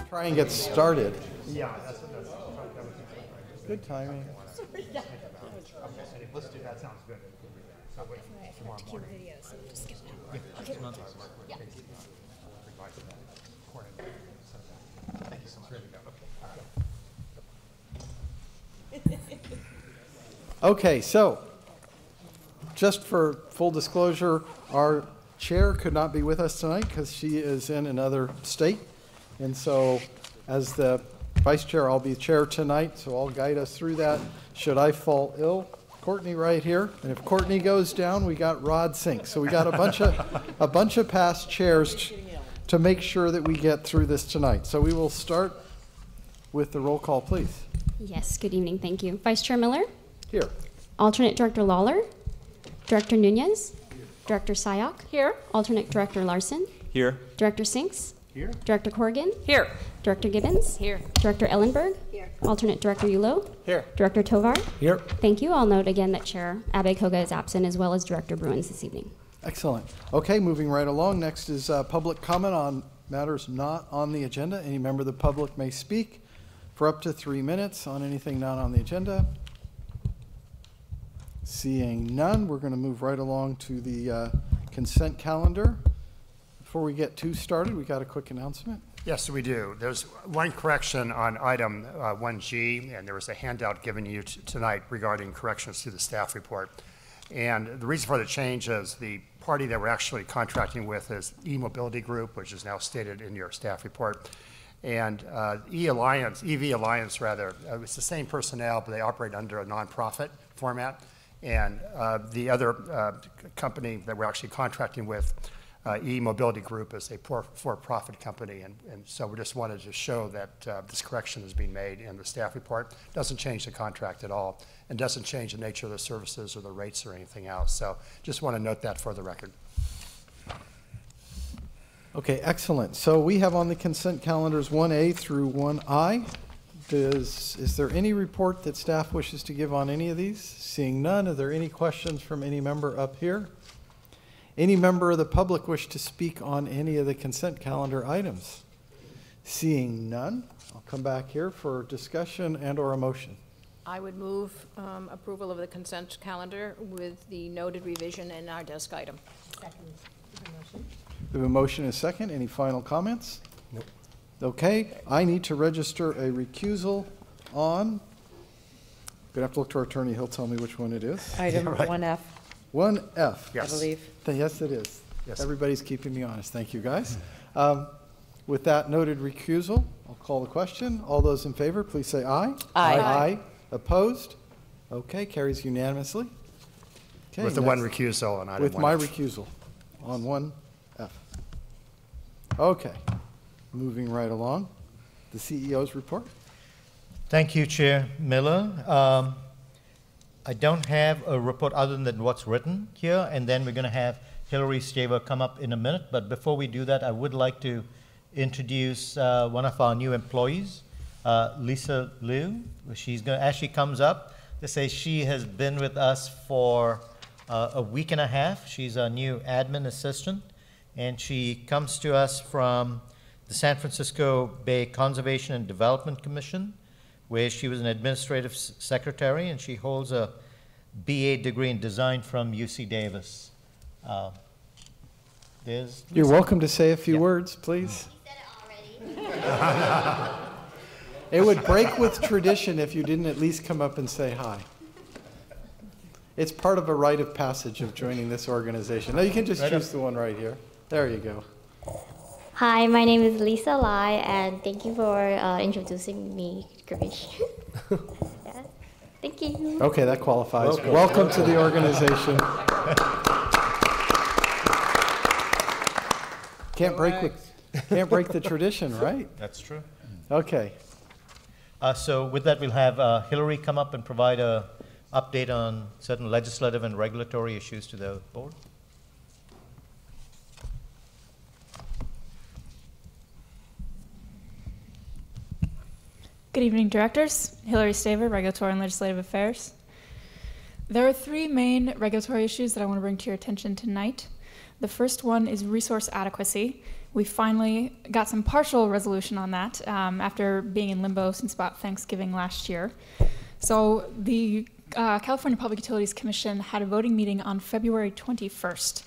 Try and get started. Yeah, that was Good timing. okay. Let's do that. Sounds good. So wait tomorrow morning. Video, so we'll just get it out. Yeah. Thank you so much. Okay, so just for full disclosure, our chair could not be with us tonight because she is in another state. And so as the vice chair, I'll be chair tonight, so I'll guide us through that. Should I fall ill, Courtney right here. And if Courtney goes down, we got Rod Sink. So we got a bunch of past chairs to make sure that we get through this tonight. So we will start with the roll call, please. Yes, good evening, thank you. Vice Chair Miller? Here. Alternate Director Lawler? Director Nunez? Director Sayoc? Here. Alternate Director Larson? Here. Director Sinks? Here. Director Corrigan? Here. Director Gibbons? Here. Director Ellenberg? Here. Alternate Director Yulo? Here. Director Tovar? Here. Thank you. I'll note again that Chair Abe-Koga is absent, as well as Director Bruins this evening. Excellent. Okay, moving right along. Next is public comment on matters not on the agenda. Any member of the public may speak for up to 3 minutes on anything not on the agenda. Seeing none, we're going to move right along to the consent calendar. Before we get too started, we got a quick announcement. Yes, we do. There's one correction on item 1G, and there was a handout given you tonight regarding corrections to the staff report. And the reason for the change is the party that we're actually contracting with is E-Mobility Group, which is now stated in your staff report. And EV Alliance, it's the same personnel, but they operate under a nonprofit format. And the other company that we're actually contracting with, E-Mobility Group, is a for-profit company. And so we just wanted to show that this correction is being made in the staff report. Doesn't change the contract at all, and doesn't change the nature of the services or the rates or anything else. So just want to note that for the record. Okay, excellent. So we have on the consent calendars 1A through 1I. Is there any report that staff wishes to give on any of these? Seeing none, are there any questions from any member up here? Any member of the public wish to speak on any of the consent calendar items? Seeing none, I'll come back here for discussion and or a motion. I would move approval of the consent calendar with the noted revision in our desk item. Second. We have a motion and a second. Any final comments? Nope. Okay, I need to register a recusal on, I'm gonna have to look to our attorney, he'll tell me which one it is. Item 1F, 1F. Yes. I believe. Yes, it is. Yes. Everybody's keeping me honest. Thank you, guys. With that noted recusal, I'll call the question. All those in favor, please say aye. Aye. Aye. Opposed? Okay, carries unanimously. Okay, With the one recusal on item 1F. with my recusal on 1F. Okay, moving right along. The CEO's report. Thank you, Chair Miller. I don't have a report other than what's written here, and then we're going to have Hillary Staver come up in a minute. But before we do that, I would like to introduce one of our new employees, Lisa Liu. She's going to, as she comes up, to say she has been with us for a week and a half. She's our new admin assistant, and she comes to us from the San Francisco Bay Conservation and Development Commission, where she was an administrative secretary, and she holds a BA degree in design from UC Davis. You're welcome to say a few words, please. You said it already. It would break with tradition if you didn't at least come up and say hi. It's part of a rite of passage of joining this organization. Now you can just choose the one right here. There you go. Hi, my name is Lisa Lai, and thank you for introducing me, Garish. Yeah. Thank you. Okay, that qualifies. Welcome to the organization. Can't break the tradition, right? That's true. Okay. So with that, we'll have Hillary come up and provide an update on certain legislative and regulatory issues to the board. Good evening, directors. Hillary Staver, Regulatory and Legislative Affairs. There are three main regulatory issues that I want to bring to your attention tonight. The first one is resource adequacy. We finally got some partial resolution on that after being in limbo since about Thanksgiving last year. So the California Public Utilities Commission had a voting meeting on February 21st.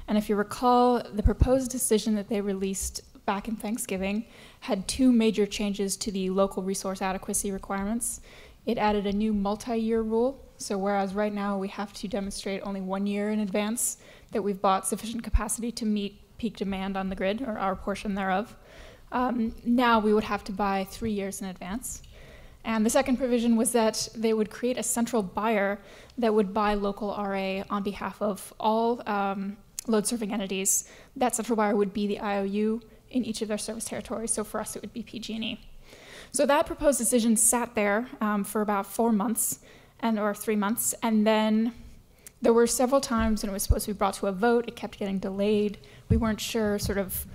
And if you recall, the proposed decision that they released back in Thanksgiving had two major changes to the local resource adequacy requirements. It added a new multi-year rule. So whereas right now we have to demonstrate only 1 year in advance that we've bought sufficient capacity to meet peak demand on the grid, or our portion thereof, now we would have to buy 3 years in advance. And the second provision was that they would create a central buyer that would buy local RA on behalf of all load-serving entities. That central buyer would be the IOU in each of their service territories. So for us, it would be PG&E. So that proposed decision sat there for about 4 months, or 3 months, and then there were several times when it was supposed to be brought to a vote. It kept getting delayed. We weren't sure sort of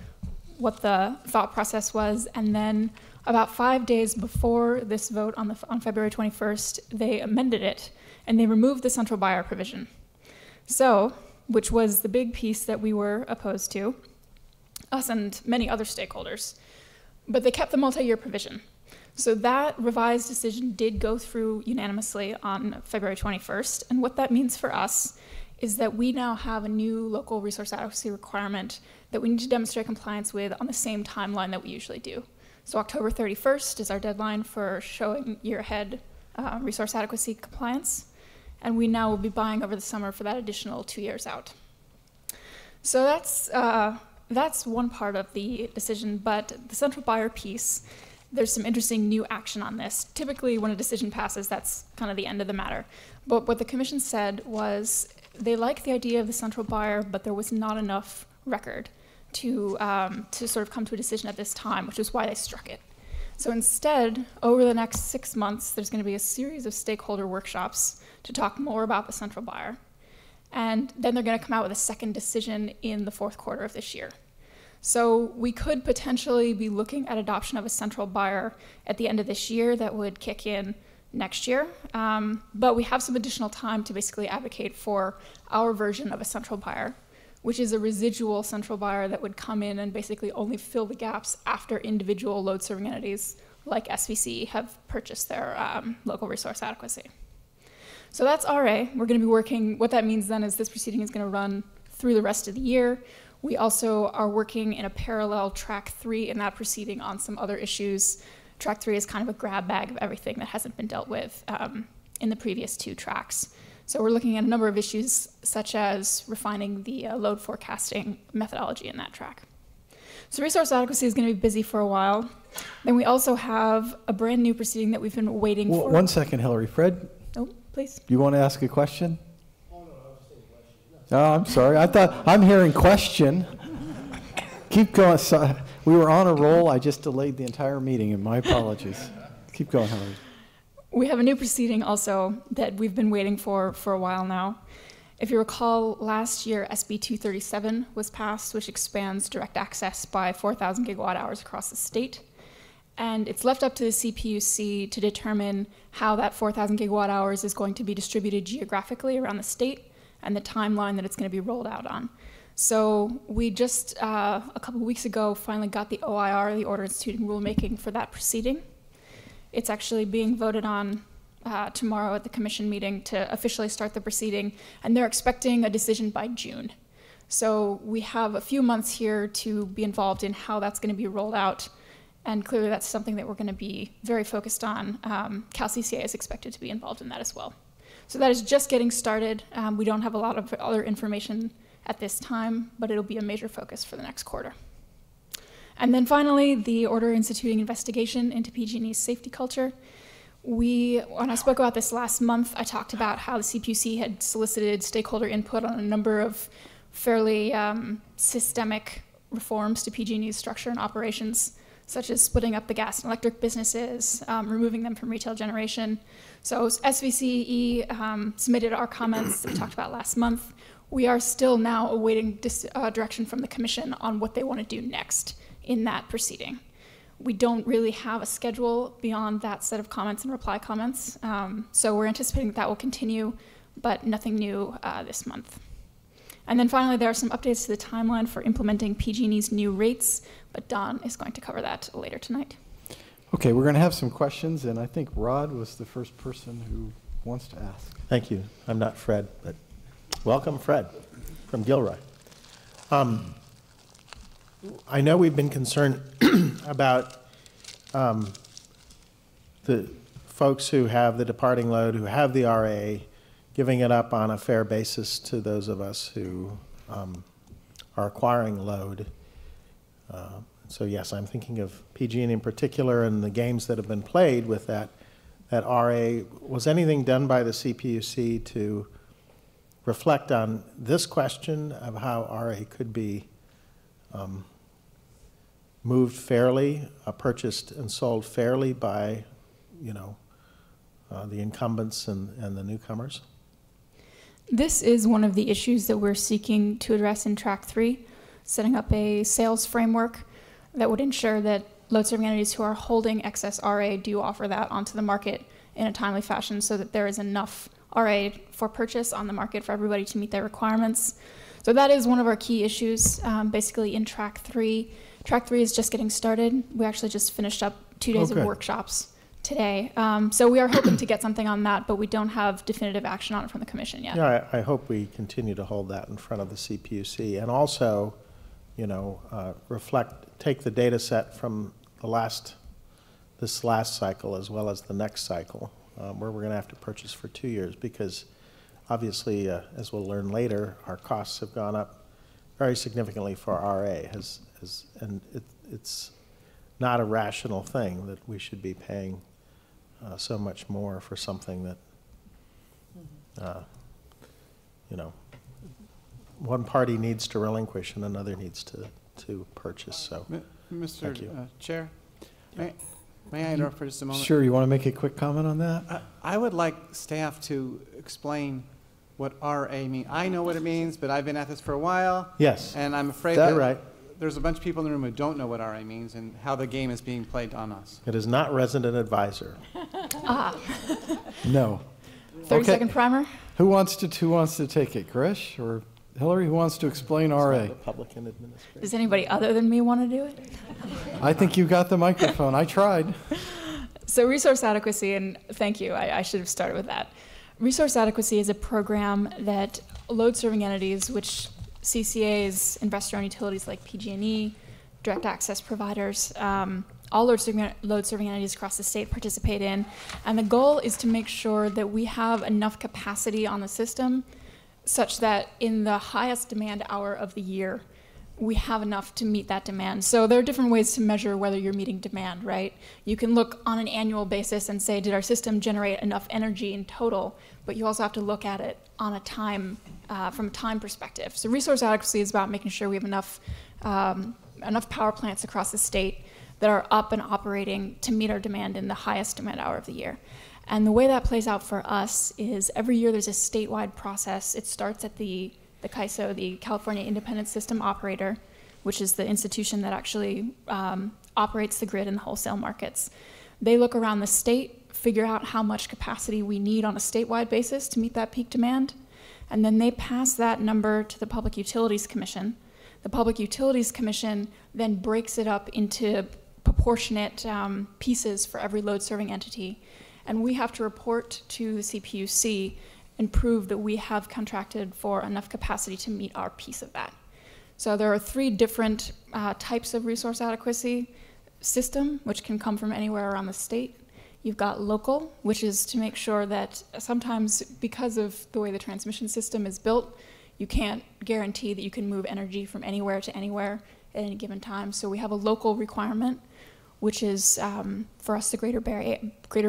what the thought process was, and then about 5 days before this vote on February 21st, they amended it, and they removed the central buyer provision. So, which was the big piece that we were opposed to, us and many other stakeholders, but they kept the multi-year provision. So that revised decision did go through unanimously on February 21st, and what that means for us is that we now have a new local resource adequacy requirement that we need to demonstrate compliance with on the same timeline that we usually do. So October 31st is our deadline for showing year-ahead resource adequacy compliance, and we now will be buying over the summer for that additional 2 years out. So that's one part of the decision, but the central buyer piece, there's some interesting new action on this. Typically, when a decision passes, that's kind of the end of the matter. But what the commission said was they like the idea of the central buyer, but there was not enough record to sort of come to a decision at this time, which is why they struck it. So instead, over the next 6 months, there's going to be a series of stakeholder workshops to talk more about the central buyer. And then they're going to come out with a second decision in the fourth quarter of this year. So we could potentially be looking at adoption of a central buyer at the end of this year that would kick in next year. But we have some additional time to basically advocate for our version of a central buyer, which is a residual central buyer that would come in and basically only fill the gaps after individual load-serving entities like SVCEA have purchased their local resource adequacy. So that's RA. We're going to be working, what that means then is this proceeding is going to run through the rest of the year. We also are working in a parallel track 3 in that proceeding on some other issues. Track 3 is kind of a grab bag of everything that hasn't been dealt with in the previous 2 tracks. So we're looking at a number of issues such as refining the load forecasting methodology in that track. So resource adequacy is going to be busy for a while. Then we also have a brand new proceeding that we've been waiting for. 1 second, Hillary. Fred, Oh, please. you want to ask a question? Oh, I'm sorry. I thought I'm hearing question. Keep going. We were on a roll. I just delayed the entire meeting, and my apologies. Keep going, Hillary. We have a new proceeding also that we've been waiting for a while now. If you recall, last year SB 237 was passed, which expands direct access by 4,000 gigawatt hours across the state. And it's left up to the CPUC to determine how that 4,000 gigawatt hours is going to be distributed geographically around the state and the timeline that it's going to be rolled out on. So we just, a couple weeks ago, finally got the OIR, the Order Instituting Rulemaking, for that proceeding. It's actually being voted on tomorrow at the commission meeting to officially start the proceeding, and they're expecting a decision by June. So we have a few months here to be involved in how that's going to be rolled out, and clearly that's something that we're going to be very focused on. CalCCA is expected to be involved in that as well. So that is just getting started. We don't have a lot of other information at this time, but it'll be a major focus for the next quarter. And then finally, the order instituting investigation into PG&E's safety culture. When I spoke about this last month, I talked about how the CPUC had solicited stakeholder input on a number of fairly systemic reforms to PG&E's structure and operations, such as splitting up the gas and electric businesses, removing them from retail generation. So SVCEA submitted our comments that we talked about last month. We are still now awaiting direction from the Commission on what they want to do next in that proceeding. We don't really have a schedule beyond that set of comments and reply comments. So we're anticipating that will continue, but nothing new this month. And then finally, there are some updates to the timeline for implementing PG&E's new rates, but Don is going to cover that later tonight. Okay, we're going to have some questions, and I think Rod was the first person who wants to ask. Thank you. I'm not Fred, but welcome, Fred, from Gilroy. I know we've been concerned about the folks who have the departing load, who have the RA, giving it up on a fair basis to those of us who are acquiring load. So yes, I'm thinking of PG&E in particular and the games that have been played with that RA. Was anything done by the CPUC to reflect on this question of how RA could be moved fairly, purchased and sold fairly by, the incumbents and the newcomers? This is one of the issues that we're seeking to address in Track 3, setting up a sales framework that would ensure that load-serving entities who are holding excess RA do offer that onto the market in a timely fashion so that there is enough RA for purchase on the market for everybody to meet their requirements. So that is one of our key issues, basically in Track 3. Track 3 is just getting started. We actually just finished up 2 days of workshops today. So we are hoping to get something on that, but we don't have definitive action on it from the Commission yet. Yeah, I hope we continue to hold that in front of the CPUC, and also, take the data set from this last cycle as well as the next cycle, where we're going to have to purchase for 2 years, because obviously, as we'll learn later, our costs have gone up very significantly for RA, and it's not a rational thing that we should be paying so much more for something that, one party needs to relinquish and another needs to purchase. So, Mr. Chair, may I interrupt for just a moment? Sure, you want to make a quick comment on that? I would like staff to explain what RA means. I know what it means, but I've been at this for a while. Yes. And I'm afraid that there's a bunch of people in the room who don't know what RA means and how the game is being played on us. It is not resident advisor. No. 30-second primer. Who wants to take it, Krish or Hillary? Who wants to explain RA? Republican administration. Does anybody other than me want to do it? I think you got the microphone. I tried. So resource adequacy, and thank you, I should have started with that. Resource adequacy is a program that load-serving entities, which CCAs, investor-owned utilities like PG&E, direct access providers, all load-serving entities across the state participate in. And the goal is to make sure that we have enough capacity on the system such that in the highest demand hour of the year, we have enough to meet that demand. So there are different ways to measure whether you're meeting demand, right? You can look on an annual basis and say, did our system generate enough energy in total? But you also have to look at it on a time, from a time perspective. So resource adequacy is about making sure we have enough power plants across the state that are up and operating to meet our demand in the highest demand hour of the year. And the way that plays out for us is every year there's a statewide process. It starts at the CAISO, the California Independent System Operator, which is the institution that actually operates the grid in the wholesale markets. They look around the state, figure out how much capacity we need on a statewide basis to meet that peak demand, and then they pass that number to the Public Utilities Commission. The Public Utilities Commission then breaks it up into proportionate pieces for every load-serving entity, and we have to report to the CPUC and prove that we have contracted for enough capacity to meet our piece of that. So there are 3 different types of resource adequacy: system, which can come from anywhere around the state. You've got local, which is to make sure that sometimes because of the way the transmission system is built, you can't guarantee that you can move energy from anywhere to anywhere at any given time. So we have a local requirement, which is for us the Greater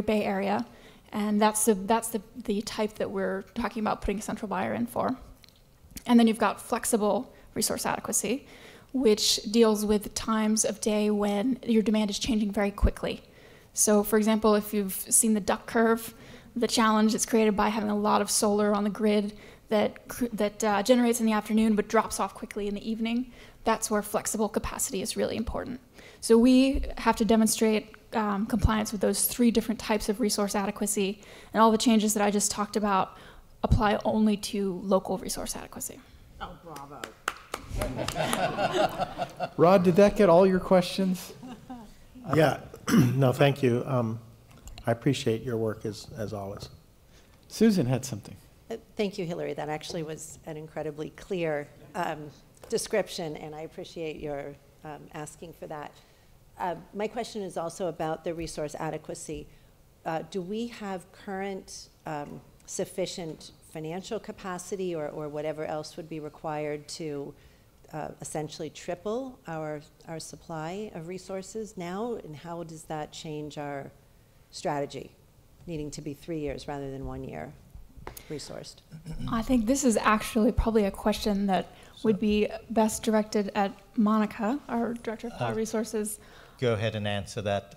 Bay Area, and that's the type that we're talking about putting a central buyer in for. And then you've got flexible resource adequacy, which deals with times of day when your demand is changing very quickly. So for example, if you've seen the duck curve, the challenge is created by having a lot of solar on the grid that generates in the afternoon but drops off quickly in the evening, that's where flexible capacity is really important. So we have to demonstrate compliance with those 3 different types of resource adequacy, and all the changes that I just talked about apply only to local resource adequacy. Oh, bravo. Rod, did that get all your questions? Yeah, no, thank you. I appreciate your work as always. Susan had something. Thank you, Hillary. That actually was an incredibly clear description, and I appreciate your asking for that. My question is also about the resource adequacy. Do we have current sufficient financial capacity or whatever else would be required to essentially triple our supply of resources now? And how does that change our strategy, needing to be 3 years rather than 1 year resourced? I think this is actually probably a question that would be best directed at Monica, our Director of Power Resources. Go ahead and answer that.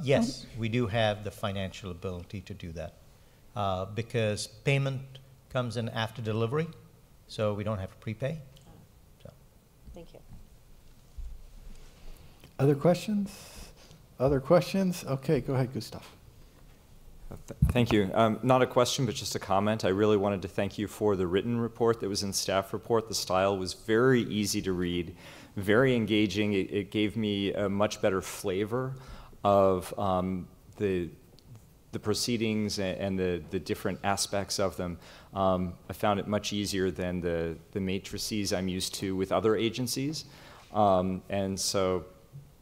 Yes, we do have the financial ability to do that because payment comes in after delivery, so we don't have to prepay. So. Thank you. Other questions? Other questions? Okay, go ahead, Gustav. Thank you. Not a question, but just a comment. I really wanted to thank you for the written report that was in staff report. The style was very easy to read, very engaging. It gave me a much better flavor of the proceedings and the different aspects of them. I found it much easier than the matrices I'm used to with other agencies. And so,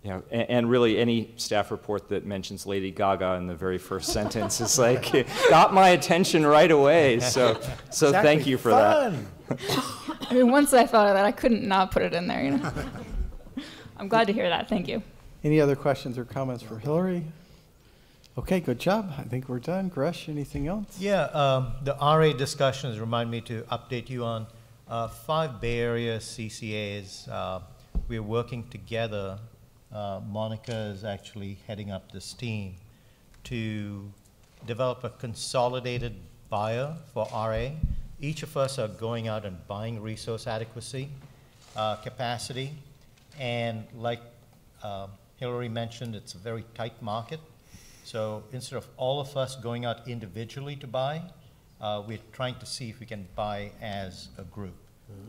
you know, and really any staff report that mentions Lady Gaga in the very first sentence is like, it got my attention right away. So thank you for that. I mean, once I thought of that, I couldn't not put it in there, you know. I'm glad to hear that. Thank you. Any other questions or comments for Hillary? Okay, good job. I think we're done. Gresh, anything else? Yeah, the RA discussions remind me to update you on 5 Bay Area CCAs. We're working together. Monica is actually heading up this team to develop a consolidated buyer for RA. Each of us are going out and buying resource adequacy, capacity, and like Hillary mentioned, it's a very tight market. So instead of all of us going out individually to buy, we're trying to see if we can buy as a group.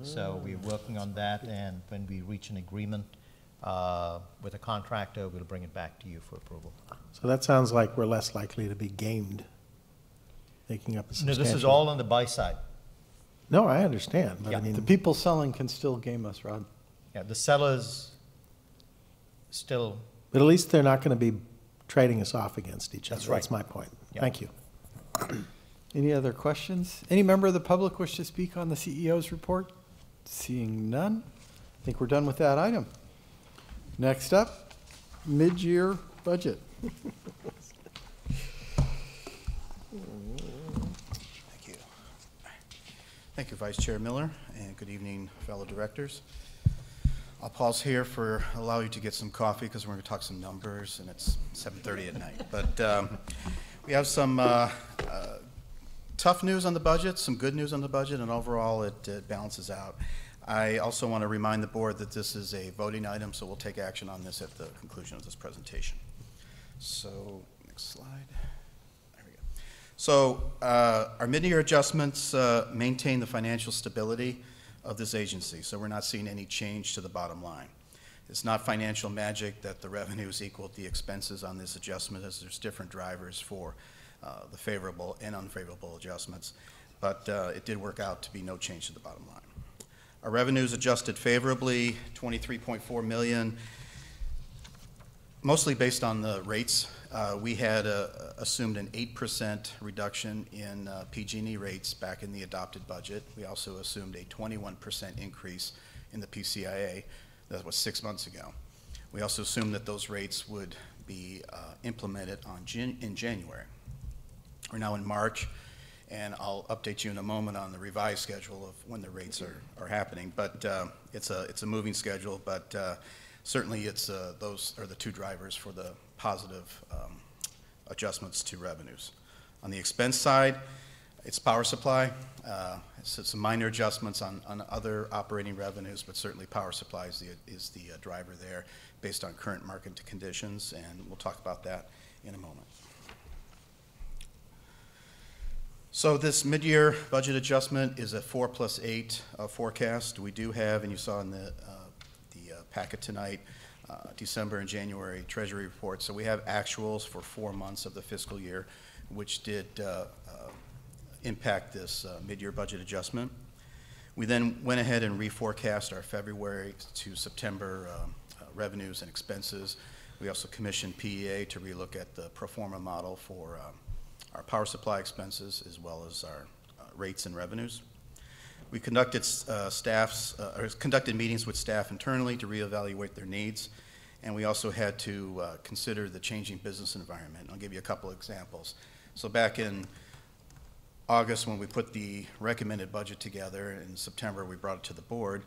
So we're working on that, and when we reach an agreement with a contractor, we'll bring it back to you for approval. So that sounds like we're less likely to be gamed, making up a substantial... No, this is all on the buy side. No, I understand, but Yeah. I mean... The people selling can still game us, Rod. Yeah, the sellers still... But at least they're not going to be trading us off against each other. That's right. That's my point. Yeah. Thank you. Any other questions? Any member of the public wish to speak on the CEO's report? Seeing none, I think we're done with that item. Next up, mid-year budget. Thank you. Thank you, Vice Chair Miller, and good evening, fellow directors. I'll pause here for allow you to get some coffee because we're going to talk some numbers, and it's 7:30 at night. But we have some tough news on the budget, some good news on the budget, and overall it balances out. I also want to remind the board that this is a voting item, so we'll take action on this at the conclusion of this presentation. So, next slide. There we go. So, our mid-year adjustments maintain the financial stability of this agency, so we're not seeing any change to the bottom line. It's not financial magic that the revenues equal the expenses on this adjustment, as there's different drivers for the favorable and unfavorable adjustments, but it did work out to be no change to the bottom line. Our revenues adjusted favorably, $23.4 million, mostly based on the rates. We had assumed an 8% reduction in PG&E rates back in the adopted budget. We also assumed a 21% increase in the PCIA. That was 6 months ago. We also assumed that those rates would be implemented in January. We're now in March, and I'll update you in a moment on the revised schedule of when the rates are happening. But it's a moving schedule, but certainly those are the two drivers for the positive adjustments to revenues. On the expense side, it's power supply. So some minor adjustments on other operating revenues, but certainly power supply is the driver there based on current market conditions, and we'll talk about that in a moment. So this mid-year budget adjustment is a 4+8 forecast. We do have, and you saw in the packet tonight, December and January Treasury reports. So we have actuals for 4 months of the fiscal year, which did impact this mid-year budget adjustment. We then went ahead and reforecast our February to September revenues and expenses. We also commissioned PEA to relook at the pro forma model for our power supply expenses as well as our rates and revenues. We conducted conducted meetings with staff internally to reevaluate their needs, and we also had to consider the changing business environment. I'll give you a couple of examples. So back in August, when we put the recommended budget together, in September we brought it to the board,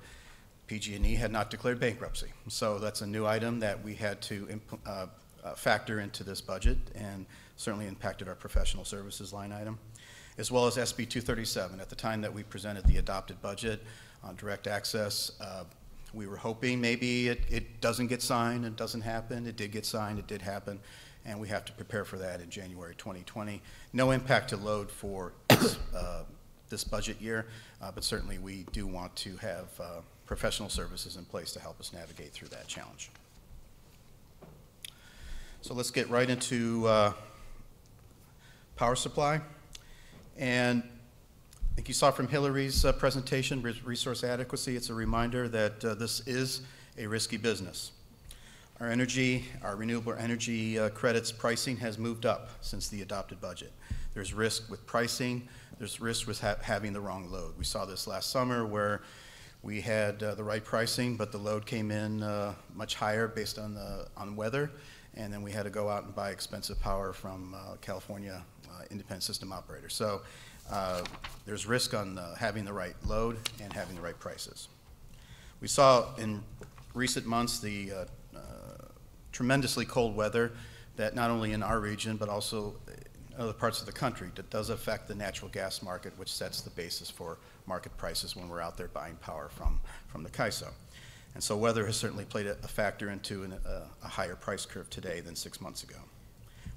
PG&E had not declared bankruptcy. So that's a new item that we had to factor into this budget, and certainly impacted our professional services line item, as well as SB 237. At the time that we presented the adopted budget on direct access, we were hoping maybe it doesn't get signed, it doesn't happen. It did get signed, it did happen, and we have to prepare for that in January 2020. No impact to load for this budget year, but certainly we do want to have professional services in place to help us navigate through that challenge. So let's get right into power supply. And I think you saw from Hillary's presentation, resource adequacy. It's a reminder that this is a risky business. Our renewable energy credits pricing has moved up since the adopted budget. There's risk with pricing. There's risk with having the wrong load. We saw this last summer where we had the right pricing, but the load came in much higher based on weather, and then we had to go out and buy expensive power from California independent system operators. So there's risk on having the right load and having the right prices. We saw in recent months the tremendously cold weather that not only in our region but also in other parts of the country that does affect the natural gas market, which sets the basis for market prices when we're out there buying power from the CAISO. And so weather has certainly played a factor into a higher price curve today than 6 months ago.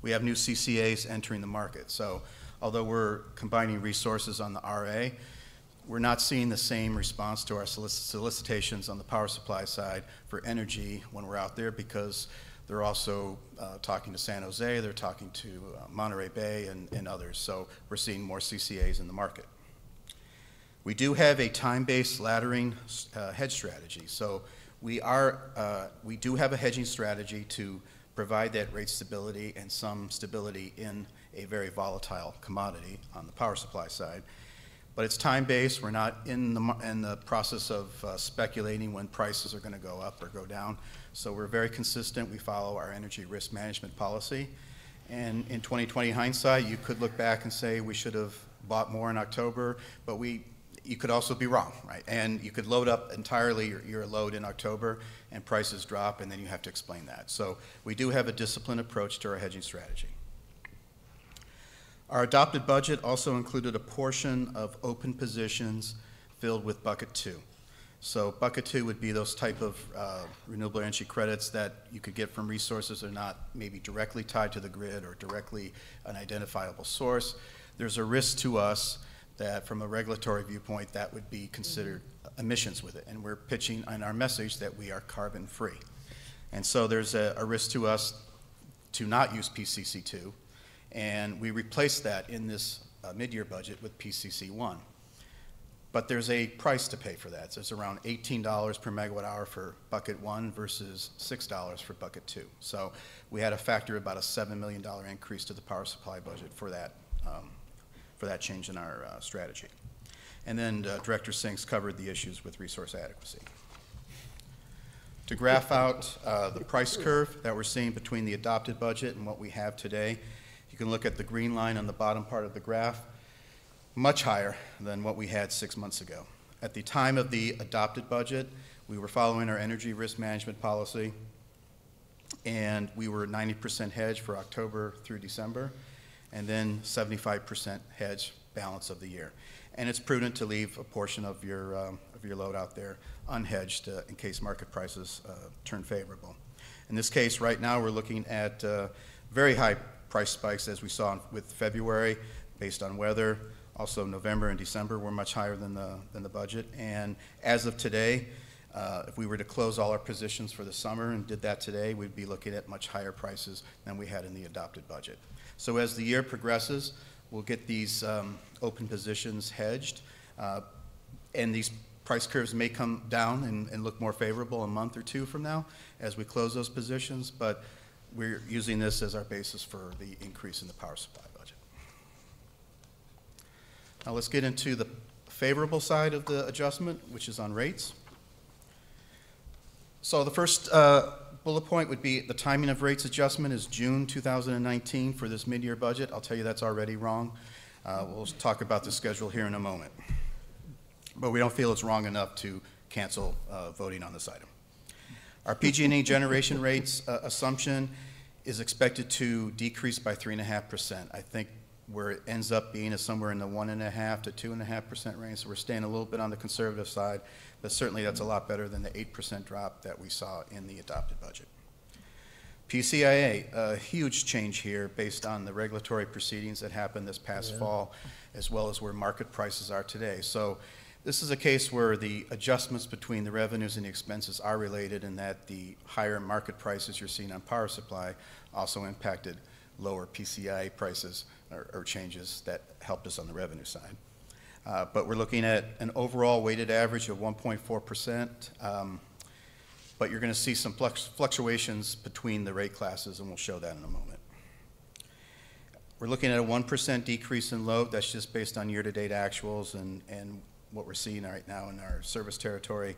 We have new CCAs entering the market. So although we're combining resources on the RA, we're not seeing the same response to our solicitations on the power supply side for energy when we're out there, because they're also talking to San Jose, they're talking to Monterey Bay and others. So we're seeing more CCAs in the market. We do have a time-based laddering hedge strategy. So we do have a hedging strategy to provide that rate stability and some stability in a very volatile commodity on the power supply side. But it's time-based. We're not in the process of speculating when prices are going to go up or go down. So we're very consistent. We follow our energy risk management policy. And in 2020 hindsight, you could look back and say we should have bought more in October, but you could also be wrong, right? And you could load up entirely your load in October and prices drop, and then you have to explain that. So we do have a disciplined approach to our hedging strategy. Our adopted budget also included a portion of open positions filled with bucket 2. So bucket 2 would be those type of renewable energy credits that you could get from resources that are not maybe directly tied to the grid or directly an identifiable source. There's a risk to us that from a regulatory viewpoint that would be considered emissions with it. And we're pitching in our message that we are carbon free. And so there's a risk to us to not use PCC2. And we replaced that in this mid-year budget with PCC1. But there's a price to pay for that. So it's around $18 per megawatt hour for bucket 1 versus $6 for bucket 2. So we had to factor about a $7 million increase to the power supply budget for that change in our strategy. And then Director Sinks covered the issues with resource adequacy. To graph out the price curve that we're seeing between the adopted budget and what we have today, you can look at the green line on the bottom part of the graph, much higher than what we had 6 months ago. At the time of the adopted budget, we were following our energy risk management policy, and we were 90% hedged for October through December, and then 75% hedged balance of the year. And it's prudent to leave a portion of your load out there unhedged in case market prices turn favorable. In this case, right now, we're looking at very high price spikes as we saw with February based on weather. Also, November and December were much higher than the budget. And as of today, if we were to close all our positions for the summer and did that today, we'd be looking at much higher prices than we had in the adopted budget. So as the year progresses, we'll get these open positions hedged, and these price curves may come down and look more favorable a month or two from now as we close those positions, but we're using this as our basis for the increase in the power supply budget. Now let's get into the favorable side of the adjustment, which is on rates. So the first bullet point would be the timing of rates adjustment is June 2019 for this mid-year budget. I'll tell you that's already wrong. We'll talk about the schedule here in a moment. But we don't feel it's wrong enough to cancel voting on this item. Our PG&E generation rates assumption is expected to decrease by 3.5%. I think where it ends up being is somewhere in the 1.5% to 2.5% range. So we're staying a little bit on the conservative side, but certainly that's a lot better than the 8% drop that we saw in the adopted budget. PCIA, a huge change here based on the regulatory proceedings that happened this past fall, as well as where market prices are today. So this is a case where the adjustments between the revenues and the expenses are related, and that the higher market prices you're seeing on power supply also impacted lower PCI prices or changes that helped us on the revenue side. But we're looking at an overall weighted average of 1.4%, but you're going to see some fluctuations between the rate classes, and we'll show that in a moment. We're looking at a 1% decrease in load. That's just based on year-to-date actuals and what we're seeing right now in our service territory,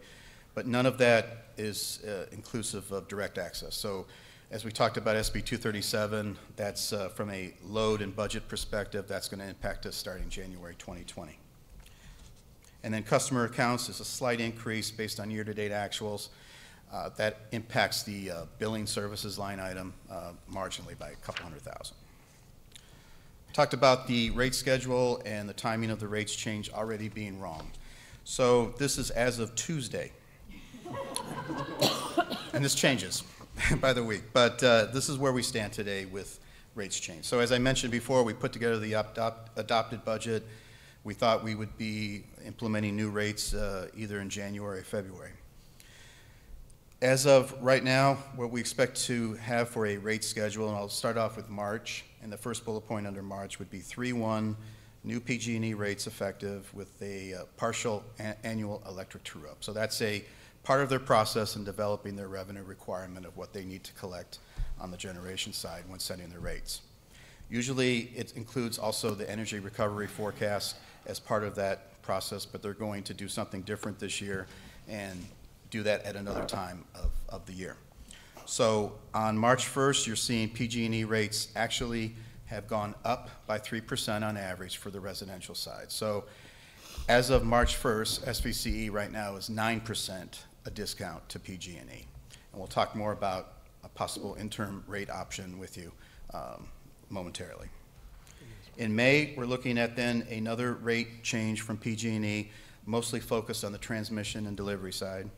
but none of that is inclusive of direct access. So as we talked about SB 237, that's from a load and budget perspective, that's going to impact us starting January 2020. And then customer accounts is a slight increase based on year-to-date actuals. That impacts the billing services line item marginally by a couple $100,000. Talked about the rate schedule and the timing of the rates change already being wrong. So this is as of Tuesday. And this changes by the week, but this is where we stand today with rates change. So as I mentioned before, we put together the adopted budget. We thought we would be implementing new rates either in January or February. As of right now, what we expect to have for a rate schedule, and I'll start off with March, and the first bullet point under March would be 3/1 new PG&E rates effective with a partial annual electric true-up. So that's a part of their process in developing their revenue requirement of what they need to collect on the generation side when setting their rates. Usually it includes also the energy recovery forecast as part of that process, but they're going to do something different this year and do that at another time of the year. So on March 1st, you're seeing PG&E rates actually have gone up by 3% on average for the residential side. So as of March 1st, SVCE right now is 9% a discount to PG&E. And we'll talk more about a possible interim rate option with you momentarily. In May, we're looking at then another rate change from PG&E, mostly focused on the transmission and delivery side.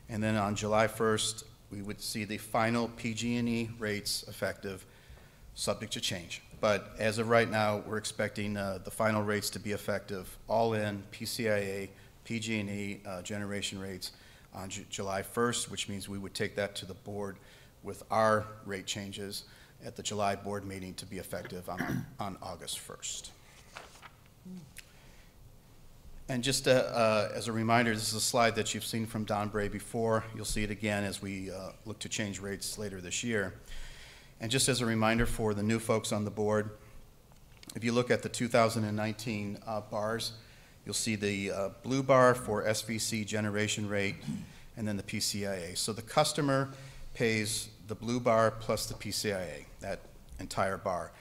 And then on July 1st, we would see the final PG&E rates effective, subject to change. But as of right now, we're expecting the final rates to be effective, all in PCIA, PG&E generation rates on July 1st, which means we would take that to the board with our rate changes at the July board meeting to be effective on August 1st. And just as a reminder, this is a slide that you've seen from Don Bray before. You'll see it again as we look to change rates later this year. And just as a reminder for the new folks on the board, if you look at the 2019 bars, you'll see the blue bar for SVC generation rate, and then the PCIA. So the customer pays the blue bar plus the PCIA, that entire bar.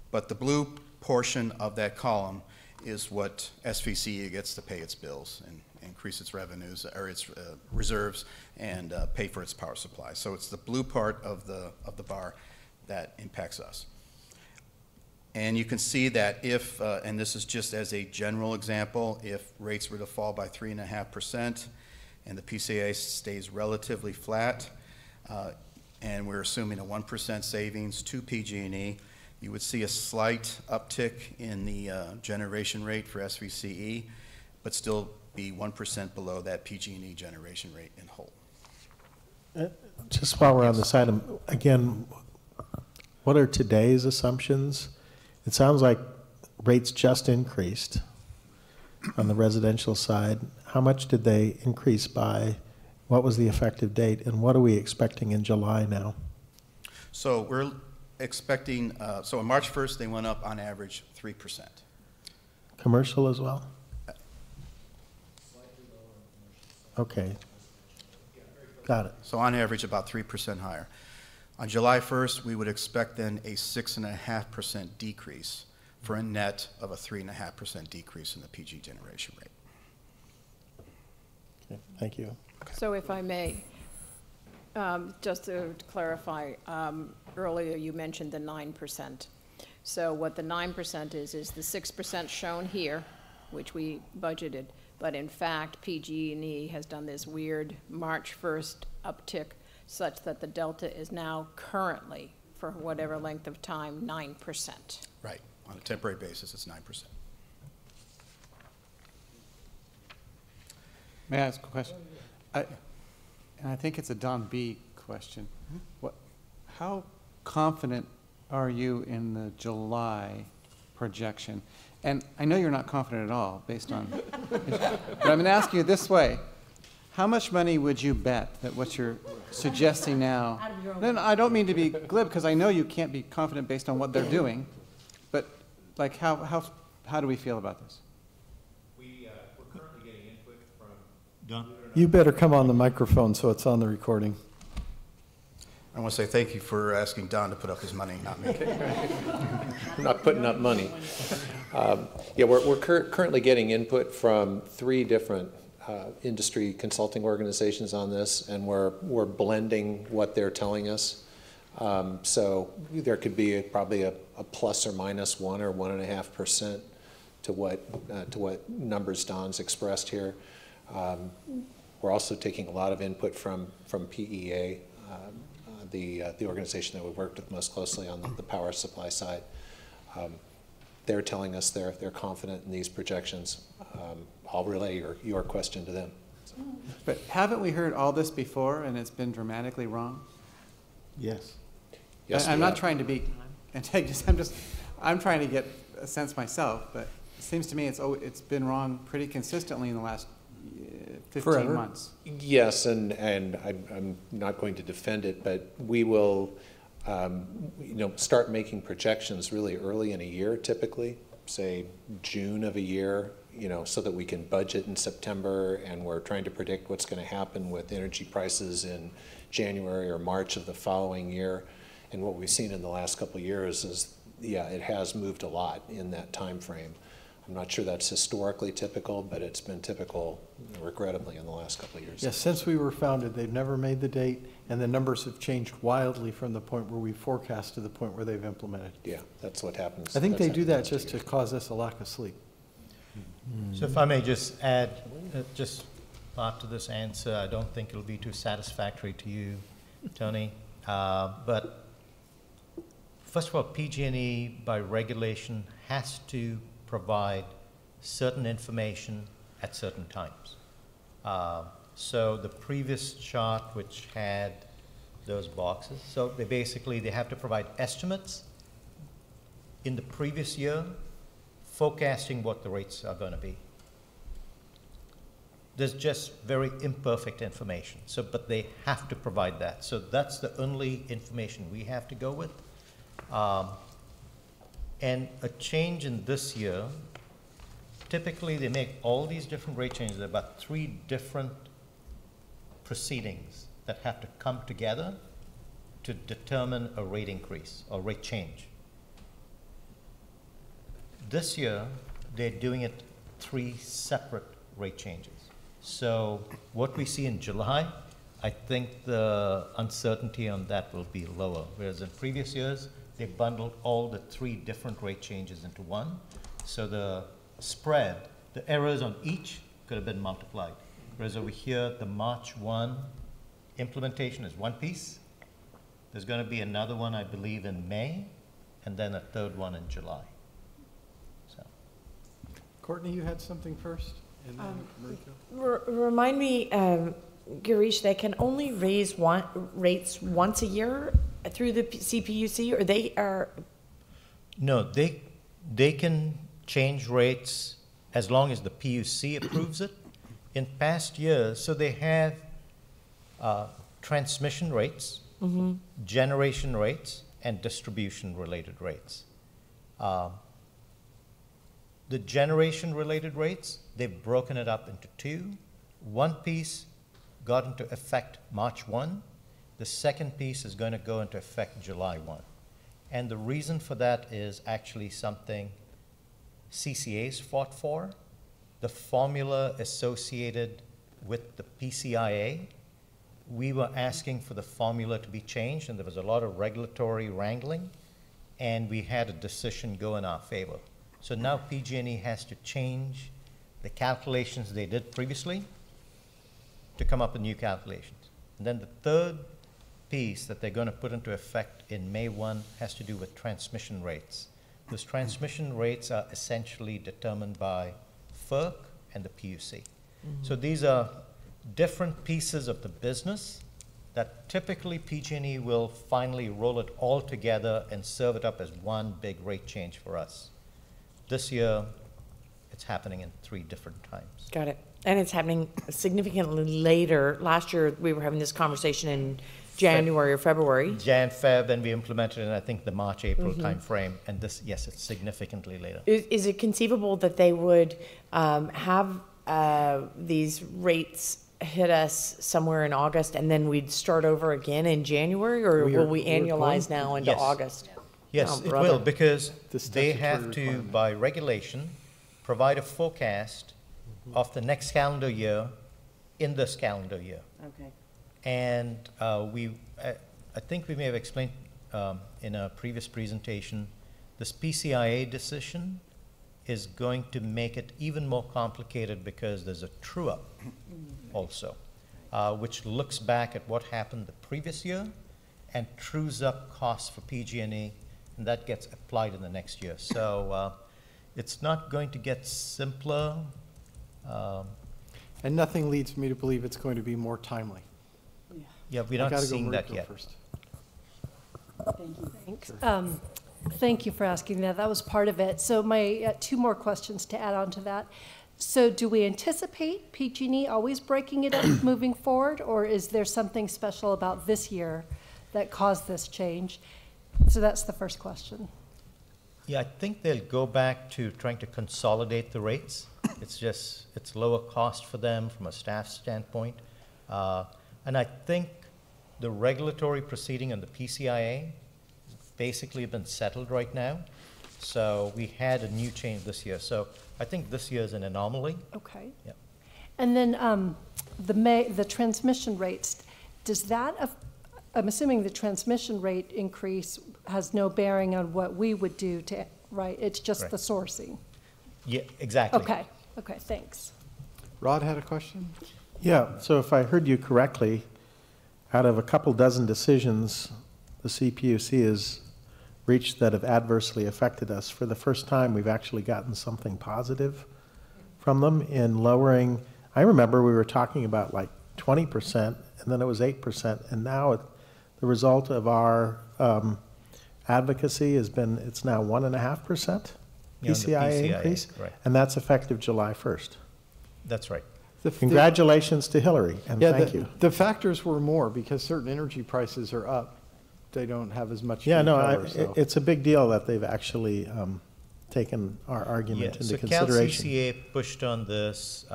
But the blue portion of that column is what SVCEA gets to pay its bills and increase its revenues or its reserves and pay for its power supply. So it's the blue part of the bar that impacts us. And you can see that if, and this is just as a general example, if rates were to fall by 3.5% and the PCA stays relatively flat, and we're assuming a 1% savings to PG&E, you would see a slight uptick in the generation rate for SVCE, but still be 1% below that PG&E generation rate in whole. Just while we're on this item, again, what are today's assumptions? It sounds like rates just increased on the residential side. How much did they increase by? What was the effective date? And what are we expecting in July now? So we're expecting, so on March 1st, they went up on average 3%. Commercial as well? Okay. Got it. So on average, about 3% higher. On July 1st, we would expect then a 6.5% decrease for a net of a 3.5% decrease in the PG generation rate. Okay, thank you. So if I may, just to clarify, earlier you mentioned the 9%. So what the 9% is the 6% shown here, which we budgeted, but in fact, PG&E has done this weird March 1st uptick such that the delta is now currently, for whatever length of time, 9%. Right. On a temporary basis, it's 9%. May I ask a question? And I think it's a Don B. question. How confident are you in the July projection? And I know you're not confident at all, based on, but I'm going to ask you this way. How much money would you bet that what you're suggesting now, no, I don't mean to be glib, because I know you can't be confident based on what they're doing, but like how do we feel about this? We're currently getting input from Don. You better come on the microphone so it's on the recording. I want to say thank you for asking Don to put up his money, not me. I'm not putting up money. Yeah, we're currently getting input from 3 different industry consulting organizations on this, and we're blending what they're telling us. So there could be probably a plus or minus 1 or 1.5% to what numbers Don's expressed here. We're also taking a lot of input from PEA, the organization that we've worked with most closely on the power supply side. They're telling us they're confident in these projections. I'll relay your question to them. But haven't we heard all this before and it's been dramatically wrong? Yes. Yes, I'm not trying to be antagonist. I'm trying to get a sense myself, but it seems to me it's been wrong pretty consistently in the last 15 months. Yes, and I'm not going to defend it, but we will start making projections really early in a year, typically, say June of a year, so that we can budget in September, and we're trying to predict what's going to happen with energy prices in January or March of the following year. And what we've seen in the last couple of years is, yeah, it has moved a lot in that time frame. I'm not sure that's historically typical, but it's been typical, regrettably, in the last couple of years. Yes, since we were founded, they've never made the date, and the numbers have changed wildly from the point where we forecast to the point where they've implemented. Yeah, that's what happens. I think they do that just to cause us a lack of sleep. So if I may just add, just after this answer, I don't think it'll be too satisfactory to you, Tony, but first of all, PG&E by regulation has to provide certain information at certain times. So the previous chart, which had those boxes, so they have to provide estimates in the previous year, forecasting what the rates are going to be. There's just very imperfect information, but they have to provide that. So that's the only information we have to go with. And a change in this year, typically they make all these different rate changes, about 3 different proceedings that have to come together to determine a rate increase or rate change. This year, they're doing it 3 separate rate changes. So what we see in July, I think the uncertainty on that will be lower, whereas in previous years, they bundled all the 3 different rate changes into one. So the spread, the errors on each could have been multiplied. Whereas over here, the March 1 implementation is one piece. There's going to be another one, I believe, in May, and then a third one in July. So, Courtney, you had something first? And then Mariko? Remind me, Girish, they can only raise rates once a year through the CPUC, or they are? no, they can change rates as long as the PUC approves it. In past years, so they have transmission rates, generation rates, and distribution-related rates. The generation-related rates, they've broken it up into 2. One piece got into effect March 1. The second piece is going to go into effect July 1. And the reason for that is actually something CCA's fought for. The formula associated with the PCIA, we were asking for the formula to be changed, and there was a lot of regulatory wrangling, and we had a decision go in our favor. So now PG&E has to change the calculations they did previously to come up with new calculations. And then the third piece that they're going to put into effect in May 1 has to do with transmission rates. Those transmission rates are essentially determined by FERC and the PUC. So these are different pieces of the business that typically PG&E will finally roll it all together and serve it up as one big rate change for us. This year, it's happening in 3 different times. Got it. And it's happening significantly later. Last year, we were having this conversation in January or February. Jan, Feb, and we implemented in, I think, the March, April timeframe. And this, yes, it's significantly later. Is it conceivable that they would have these rates hit us somewhere in August and then we'd start over again in January, or will we annualize now into August? Yes, it will, because they have to, by regulation, provide a forecast of the next calendar year in this calendar year. Okay. And I think we may have explained in a previous presentation, this PCIA decision is going to make it even more complicated because there's a true-up also, which looks back at what happened the previous year and trues up costs for PG&E, and that gets applied in the next year. So it's not going to get simpler. And nothing leads me to believe it's going to be more timely. Yeah, we're not seeing that yet. First. Thank you. Thanks. Thank you for asking that. That was part of it. So my 2 more questions to add on to that. So do we anticipate PG&E always breaking it up moving forward, or is there something special about this year that caused this change? So that's the first question. Yeah, I think they'll go back to trying to consolidate the rates. It's lower cost for them from a staff standpoint. And I think the regulatory proceeding on the PCIA has basically been settled right now. So we had a new change this year. So I think this year is an anomaly. Okay. Yeah. And then the transmission rates, does that, I'm assuming the transmission rate increase has no bearing on what we would do to, right? It's just the sourcing. Yeah, exactly. Okay. Okay, thanks. Rod had a question? Yeah, so if I heard you correctly, out of a couple dozen decisions the CPUC has reached that have adversely affected us, for the first time we've actually gotten something positive from them in lowering. I remember we were talking about like 20%, and then it was 8%, and now the result of our advocacy has been, it's now 1.5% PCIA increase, right. And that's effective July 1st. That's right. Congratulations to Hillary, and thank you. The factors were more because certain energy prices are up. They don't have as much. Yeah, to no, recover, it's a big deal that they've actually taken our argument into consideration. CalCCA pushed on this.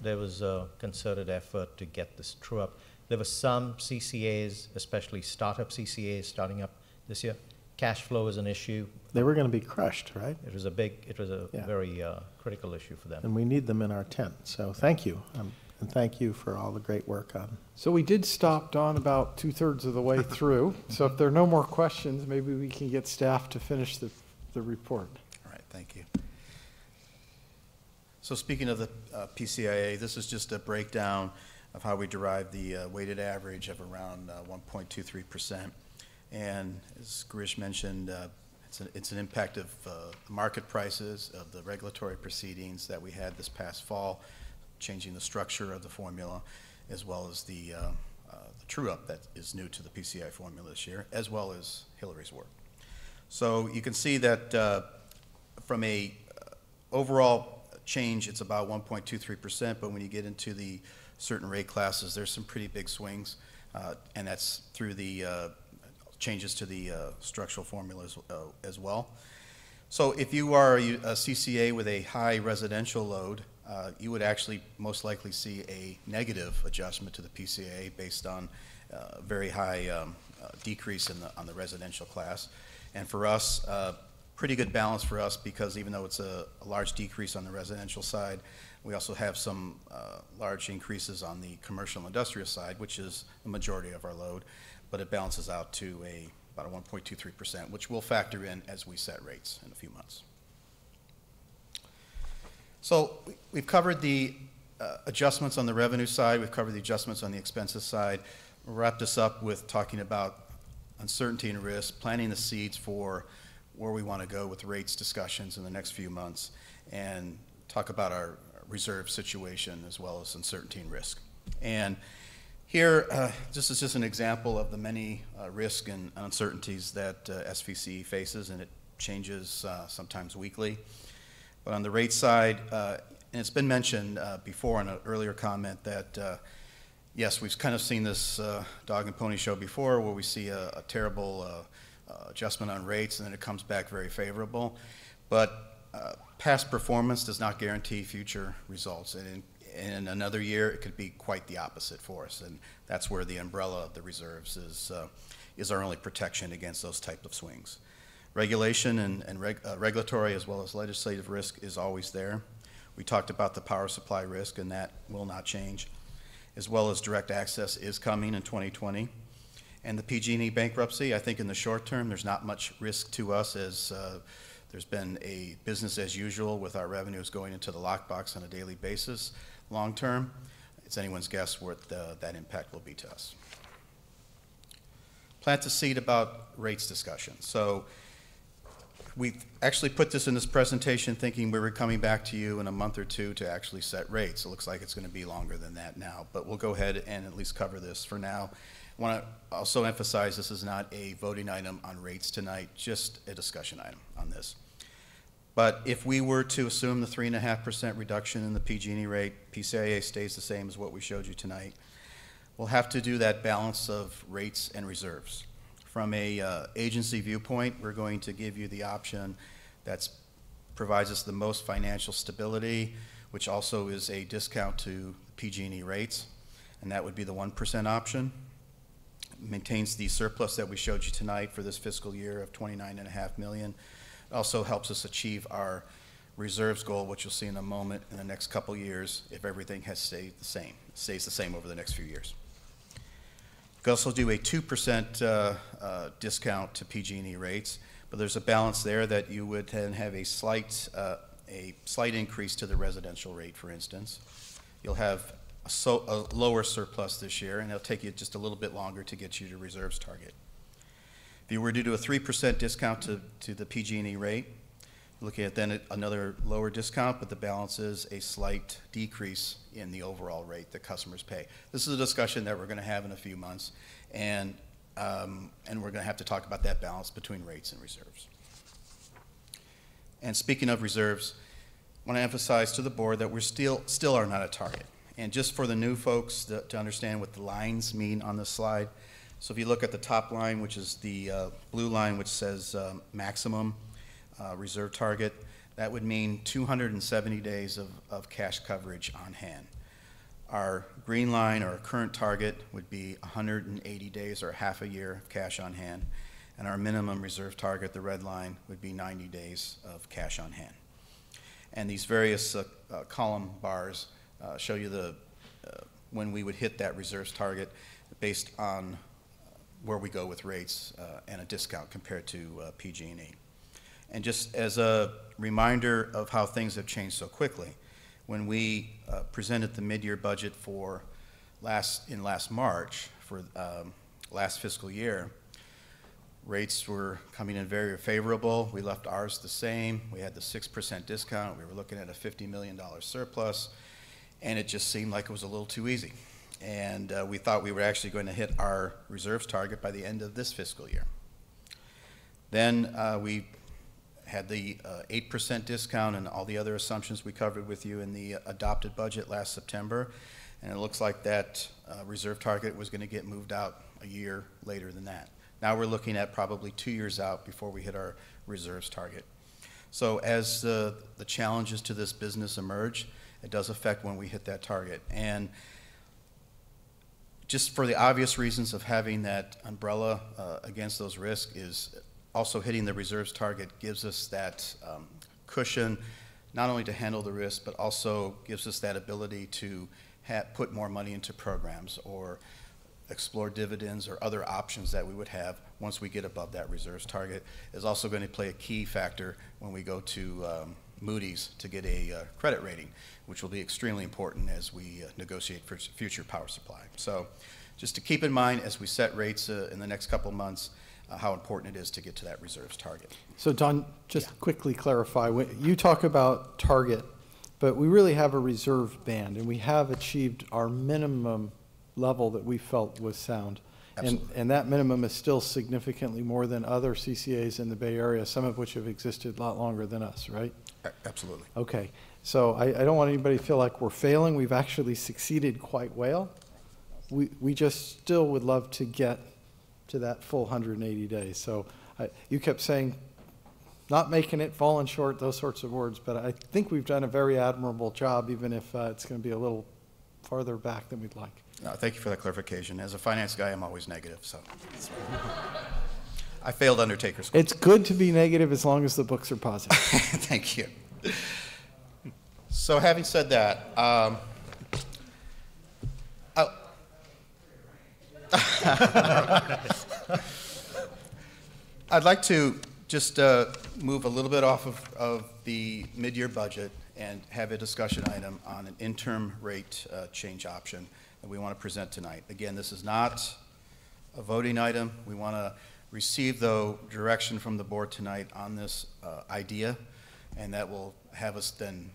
there was a concerted effort to get this true up. There were some CCAs, especially startup CCAs starting up this year. Cash flow is an issue. They were going to be crushed, right? It was a very critical issue for them. And we need them in our tent. So thank you. And thank you for all the great work on. So we did stop Dawn about 2/3 of the way through. So if there are no more questions, maybe we can get staff to finish the report. All right, thank you. So speaking of the PCIA, this is just a breakdown of how we derive the weighted average of around 1.23%. And as Girish mentioned, it's an impact of market prices, of the regulatory proceedings that we had this past fall, changing the structure of the formula, as well as the true-up that is new to the PCI formula this year, as well as Hillary's work. So you can see that from a overall change, it's about 1.23%, but when you get into the certain rate classes, there's some pretty big swings, and that's through the changes to the structural formulas as well. So if you are a CCA with a high residential load, you would actually most likely see a negative adjustment to the PCA based on very high decrease on the residential class. And for us, pretty good balance for us, because even though it's a large decrease on the residential side, we also have some large increases on the commercial and industrial side, which is the majority of our load, but it balances out to about a 1.23%, which we'll factor in as we set rates in a few months. So we've covered the adjustments on the revenue side. We've covered the adjustments on the expenses side. We'll wrap this up with talking about uncertainty and risk, planting the seeds for where we want to go with rates discussions in the next few months, and talk about our reserve situation as well as uncertainty and risk. And here, this is just an example of the many risks and uncertainties that SVCE faces, and it changes sometimes weekly. But on the rate side, and it's been mentioned before in an earlier comment that yes, we've kind of seen this dog and pony show before, where we see a terrible adjustment on rates and then it comes back very favorable. But past performance does not guarantee future results. And in another year, it could be quite the opposite for us. And that's where the umbrella of the reserves is our only protection against those type of swings. Regulation and regulatory as well as legislative risk is always there. We talked about the power supply risk, and that will not change, as well as direct access is coming in 2020. And the PG&E bankruptcy, I think in the short term, there's not much risk to us, as there's been a business as usual with our revenues going into the lockbox on a daily basis. Long term, it's anyone's guess what that impact will be to us. Plant the seed about rates discussion. So we've actually put this in this presentation thinking we were coming back to you in a month or two to actually set rates. It looks like it's going to be longer than that now, but we'll go ahead and at least cover this for now. I want to also emphasize this is not a voting item on rates tonight, just a discussion item on this. But if we were to assume the 3.5% reduction in the PG&E rate, PCIA stays the same as what we showed you tonight, we'll have to do that balance of rates and reserves. From a agency viewpoint, we're going to give you the option that provides us the most financial stability, which also is a discount to PG&E rates, and that would be the 1% option. It maintains the surplus that we showed you tonight for this fiscal year of $29.5 million. It also helps us achieve our reserves goal, which you'll see in a moment, in the next couple years if everything has stayed the same, stays the same over the next few years. You can also do a 2% discount to PG&E rates, but there's a balance there that you would then have a slight increase to the residential rate, for instance. You'll have a lower surplus this year, and it'll take you just a little bit longer to get you to reserves target. If you were to do a 3% discount to the PG&E rate, you're looking at then another lower discount, but the balance is a slight decrease in the overall rate that customers pay. This is a discussion that we're going to have in a few months, and we're going to have to talk about that balance between rates and reserves. And speaking of reserves, I want to emphasize to the board that we're still are not at target. And just for the new folks to understand what the lines mean on this slide, so if you look at the top line, which is the blue line, which says maximum reserve target, that would mean 270 days of cash coverage on hand. Our green line, or current target, would be 180 days or half a year of cash on hand. And our minimum reserve target, the red line, would be 90 days of cash on hand. And these various column bars show you when we would hit that reserves target based on where we go with rates and a discount compared to PG&E. And just as a reminder of how things have changed so quickly, when we presented the mid-year budget for last March for last fiscal year, rates were coming in very favorable. We left ours the same. We had the 6% discount. We were looking at a $50 million surplus, and it just seemed like it was a little too easy. And we thought we were actually going to hit our reserves target by the end of this fiscal year. Then we had the 8% discount and all the other assumptions we covered with you in the adopted budget last September, and it looks like that reserve target was going to get moved out a year later than that. Now we're looking at probably 2 years out before we hit our reserves target. So as the challenges to this business emerge, it does affect when we hit that target. And just for the obvious reasons of having that umbrella against those risks is also hitting the reserves target gives us that cushion, not only to handle the risk, but also gives us that ability to put more money into programs or explore dividends or other options that we would have once we get above that reserves target. Is also going to play a key factor when we go to Moody's to get a credit rating, which will be extremely important as we negotiate for future power supply. So just to keep in mind as we set rates in the next couple months, how important it is to get to that reserves target. So Don, just quickly clarify, you talk about target, but we really have a reserve band, and we have achieved our minimum level that we felt was sound. And that minimum is still significantly more than other CCAs in the Bay Area, some of which have existed a lot longer than us, right? Absolutely. Okay, so I don't want anybody to feel like we're failing. We've actually succeeded quite well. We just still would love to get to that full 180 days. So you kept saying not making it, falling short, those sorts of words, but I think we've done a very admirable job, even if it's going to be a little farther back than we'd like. No, thank you for that clarification. As a finance guy, I'm always negative, so I failed Undertaker's school. It's good to be negative as long as the books are positive. Thank you. So having said that, I'd like to just move a little bit off of the mid-year budget and have a discussion item on an interim rate change option that we want to present tonight. Again, this is not a voting item. We want to receive, though, direction from the board tonight on this idea, and that will have us then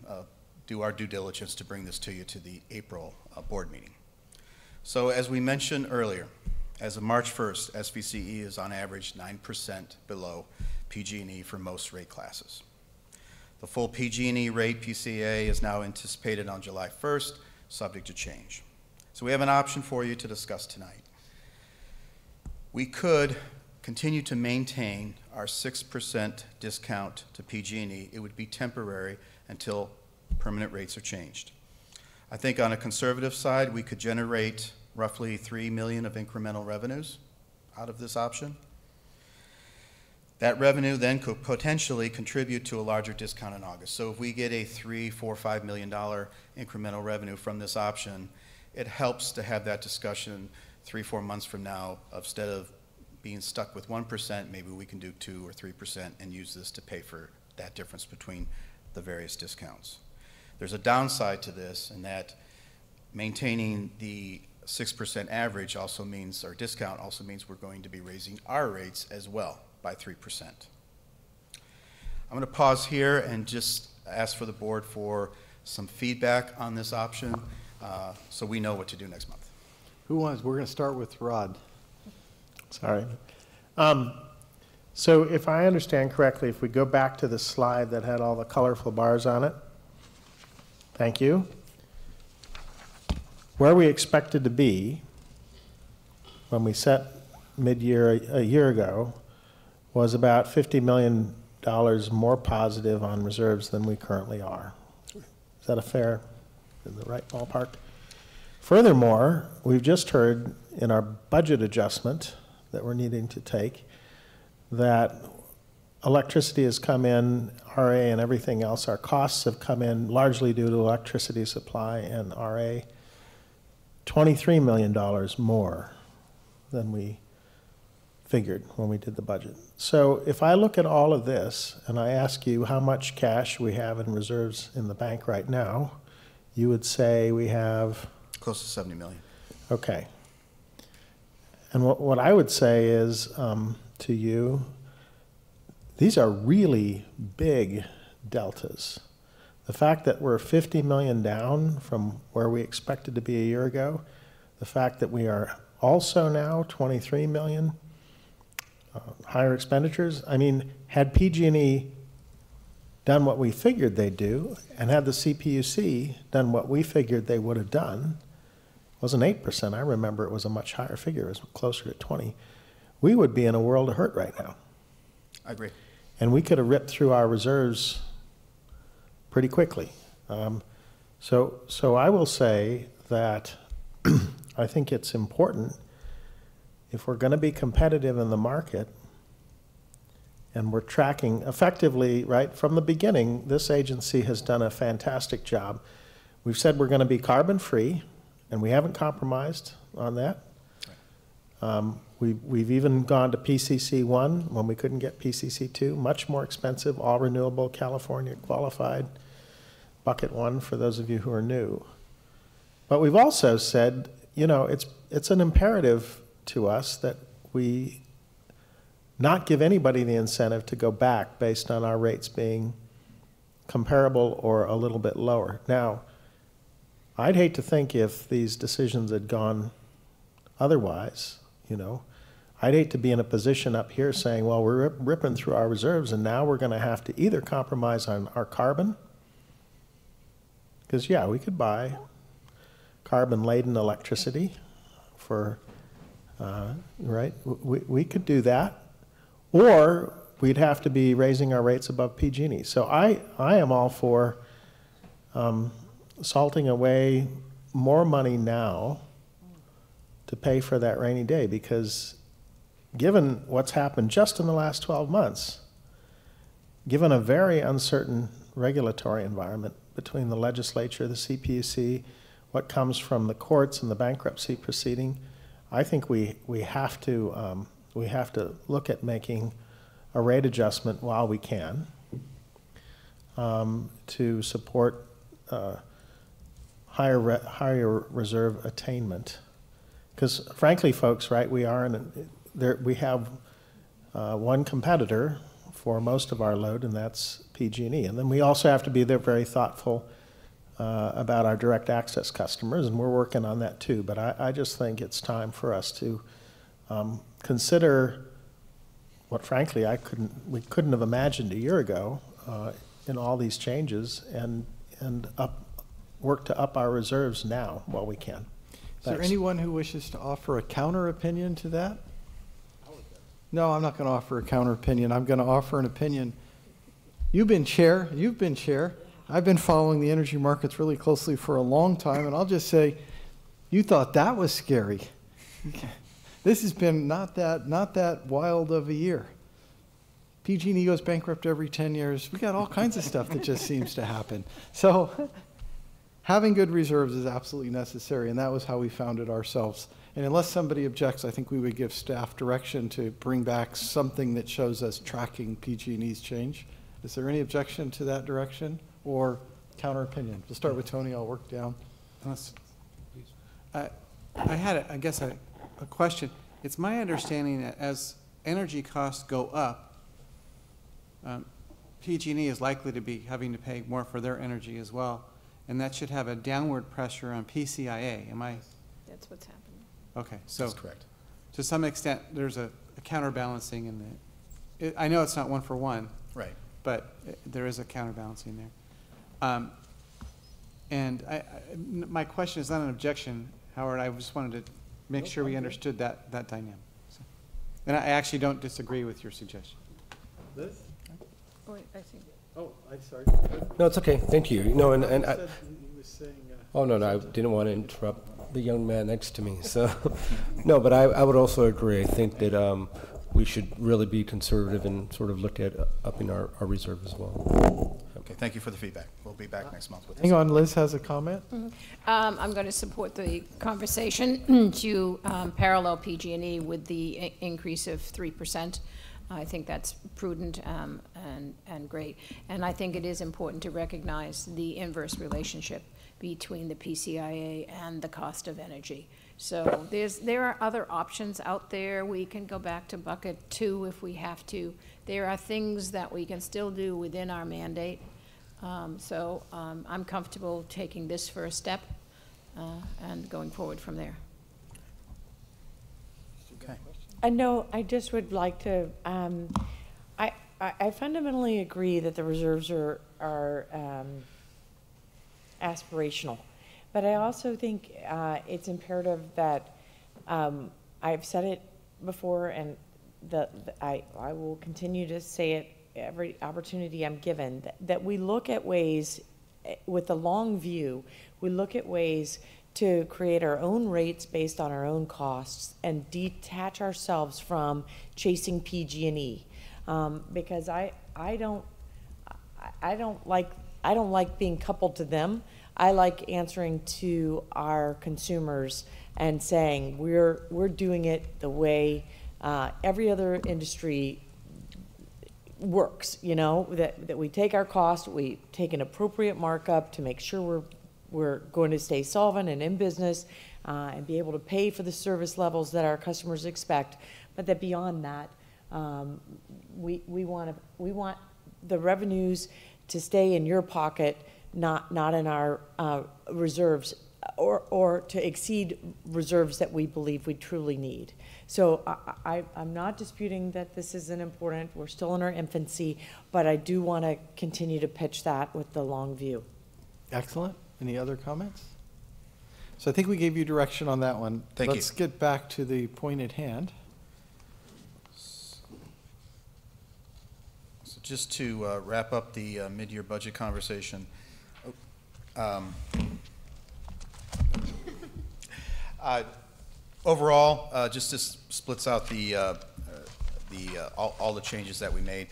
do our due diligence to bring this to you to the April board meeting. So as we mentioned earlier, as of March 1st, SVCE is on average 9% below PG&E for most rate classes. The full PG&E rate, PCA, is now anticipated on July 1st, subject to change. So we have an option for you to discuss tonight. We could continue to maintain our 6% discount to PG&E. It would be temporary until permanent rates are changed. I think on a conservative side, we could generate roughly $3 million of incremental revenues out of this option. That revenue then could potentially contribute to a larger discount in August. So if we get a $3, $4, $5 million incremental revenue from this option, it helps to have that discussion 3-4 months from now. Instead of being stuck with 1%, maybe we can do 2 or 3% and use this to pay for that difference between the various discounts. There's a downside to this in that maintaining the 6% average also means, or discount also means, we're going to be raising our rates as well by 3%. I'm going to pause here and just ask for the board for some feedback on this option so we know what to do next month. Who wants? We're going to start with Rod. Sorry. So if I understand correctly, if we go back to the slide that had all the colorful bars on it, thank you. Where we expected to be when we set mid-year a year ago was about $50 million more positive on reserves than we currently are. Is that a fair, in the right ballpark? Furthermore, we've just heard in our budget adjustment that we're needing to take that electricity has come in, RA and everything else, our costs have come in largely due to electricity supply and RA, $23 million more than we figured when we did the budget. So if I look at all of this and I ask you how much cash we have in reserves in the bank right now, you would say we have... Close to 70 million. Okay. And what I would say is to you, these are really big deltas. The fact that we're 50 million down from where we expected to be a year ago, the fact that we are also now 23 million higher expenditures. I mean, had PG&E done what we figured they'd do, and had the CPUC done what we figured they would have done, it wasn't 8%. I remember it was a much higher figure. It was closer to 20. We would be in a world of hurt right now. I agree. And we could have ripped through our reserves pretty quickly. So I will say that I think it's important, if we're going to be competitive in the market, and we're tracking effectively, right, from the beginning, this agency has done a fantastic job. We've said we're going to be carbon free, and we haven't compromised on that. We've even gone to PCC 1 when we couldn't get PCC 2, much more expensive, all renewable, California qualified, bucket 1 for those of you who are new. But we've also said, you know, it's an imperative to us that we not give anybody the incentive to go back based on our rates being comparable or a little bit lower. Now, I'd hate to think if these decisions had gone otherwise, you know. I'd hate to be in a position up here saying, well, we're ripping through our reserves and now we're going to have to either compromise on our carbon, because, yeah, we could buy carbon-laden electricity for, right? We could do that. Or we'd have to be raising our rates above PG&E. So I am all for salting away more money now to pay for that rainy day, because given what's happened just in the last 12 months, given a very uncertain regulatory environment between the legislature, the CPUC, what comes from the courts and the bankruptcy proceeding, I think we have to look at making a rate adjustment while we can to support higher reserve attainment. Because frankly, folks, right, we have one competitor for most of our load, and that's PG&E. And then we also have to be very thoughtful about our direct access customers, and we're working on that too. But I just think it's time for us to consider what, frankly, we couldn't have imagined a year ago in all these changes, and work to up our reserves now while we can. Is there anyone who wishes to offer a counter opinion to that? No, I'm not going to offer a counter opinion. I'm going to offer an opinion. You've been chair. I've been following the energy markets really closely for a long time, and I'll just say, you thought that was scary. This has been not that wild of a year. PG&E goes bankrupt every 10 years. We got all kinds of stuff that just seems to happen. So having good reserves is absolutely necessary, and that was how we found it ourselves. And unless somebody objects, I think we would give staff direction to bring back something that shows us tracking PG&E's change. Is there any objection to that direction or counter opinion? We'll start with Tony. I'll work down. I had, a question. It's my understanding that as energy costs go up, PG&E is likely to be having to pay more for their energy as well, and that should have a downward pressure on PCIA. Am I? That's what's happening. Okay, so that's correct. To some extent, there's a counterbalancing in the. I know it's not one for one, right? But there is a counterbalancing there. And my question is not an objection, Howard. I just wanted to make sure we understood that dynamic. So, and I actually don't disagree with your suggestion. Liz? Wait, I think. Oh, I'm sorry. No, it's okay. Thank you. No, and He I, said he was saying, oh no, I didn't want to interrupt the young man next to me. So, no, but I would also agree. I think that we should really be conservative and sort of look at upping our reserve as well. Okay, thank you for the feedback. We'll be back next month with this. hang on, Liz has a comment. I'm going to support the conversation to parallel PG&E with the increase of 3%. I think that's prudent and great. And I think it is important to recognize the inverse relationship between the PCIA and the cost of energy. So there are other options out there. We can go back to bucket 2 if we have to. There are things that we can still do within our mandate. I'm comfortable taking this first step and going forward from there. Okay. No, I just would like to, I fundamentally agree that the reserves are aspirational. But I also think it's imperative that, I've said it before, and I will continue to say it every opportunity I'm given, that we look at ways, with the long view, we look at ways to create our own rates based on our own costs and detach ourselves from chasing PG&E, because I don't like being coupled to them. I like answering to our consumers and saying we're doing it the way every other industry works. You know, that we take our cost, we take an appropriate markup to make sure we're going to stay solvent and in business and be able to pay for the service levels that our customers expect. But that beyond that, we want the revenues to stay in your pocket, not in our reserves, or to exceed reserves that we believe we truly need. So I'm not disputing that this isn't important. We're still in our infancy, but I do want to continue to pitch that with the long view. Excellent. Any other comments? So I think we gave you direction on that one. Thank you. Let's get back to the point at hand. So just to wrap up the mid-year budget conversation, overall, just this splits out all the changes that we made.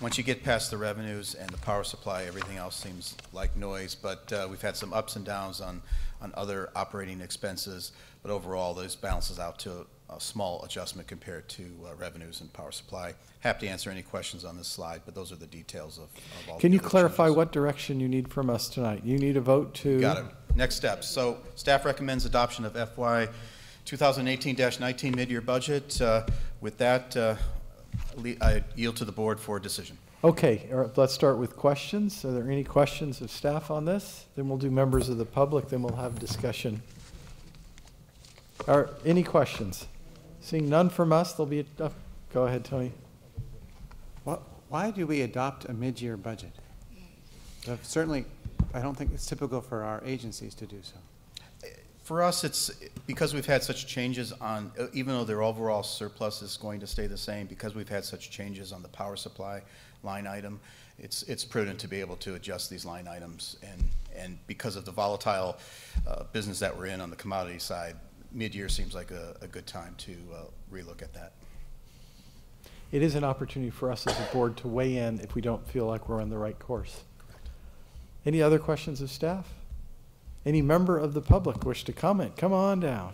Once you get past the revenues and the power supply, everything else seems like noise, but we've had some ups and downs on other operating expenses, but overall, this balances out to a small adjustment compared to revenues and power supply. Happy to answer any questions on this slide, but those are the details of all. Can you the clarify changes. what direction you need from us tonight? You need a vote to... Got it. Next steps. So staff recommends adoption of FY 2018-19 mid-year budget. With that, I yield to the board for a decision. Okay, all right, let's start with questions. Are there any questions of staff on this? Then we'll do members of the public, then we'll have discussion. Any questions? Seeing none from us, there'll be a... go ahead, Tony. Why do we adopt a mid-year budget? Certainly, I don't think it's typical for our agencies to do so. For us, it's because we've had such changes on, even though their overall surplus is going to stay the same, because we've had such changes on the power supply line item, it's prudent to be able to adjust these line items. And because of the volatile business that we're in on the commodity side, mid-year seems like a good time to relook at that. It is an opportunity for us as a board to weigh in if we don't feel like we're on the right course. Correct. Any other questions of staff? Any member of the public wish to comment? Come on down.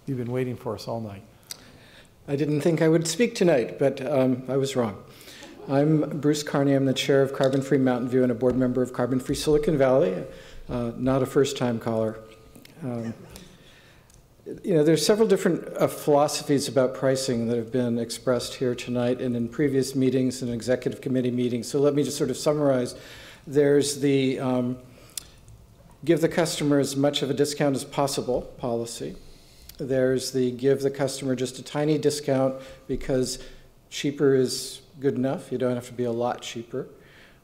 You've been waiting for us all night. I didn't think I would speak tonight, but I was wrong. I'm Bruce Carney. I'm the chair of Carbon Free Mountain View and a board member of Carbon Free Silicon Valley, not a first-time caller. You know, there's several different philosophies about pricing that have been expressed here tonight and in previous meetings and executive committee meetings. So let me just sort of summarize. There's the give the customer as much of a discount as possible policy. There's the give the customer just a tiny discount because cheaper is good enough. You don't have to be a lot cheaper.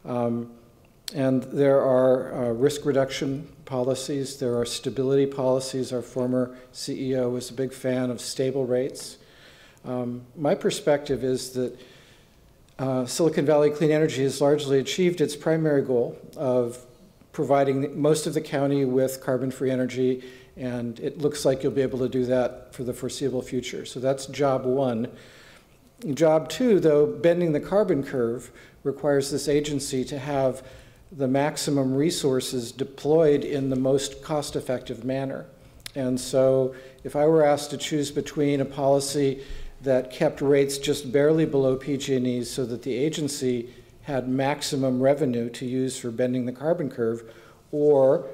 And there are risk reduction policies. There are stability policies. Our former CEO was a big fan of stable rates. My perspective is that Silicon Valley Clean Energy has largely achieved its primary goal of providing most of the county with carbon-free energy, and it looks like you'll be able to do that for the foreseeable future. So that's job one. Job two, though, bending the carbon curve, requires this agency to have the maximum resources deployed in the most cost-effective manner. And so if I were asked to choose between a policy that kept rates just barely below PG&E's so that the agency had maximum revenue to use for bending the carbon curve, or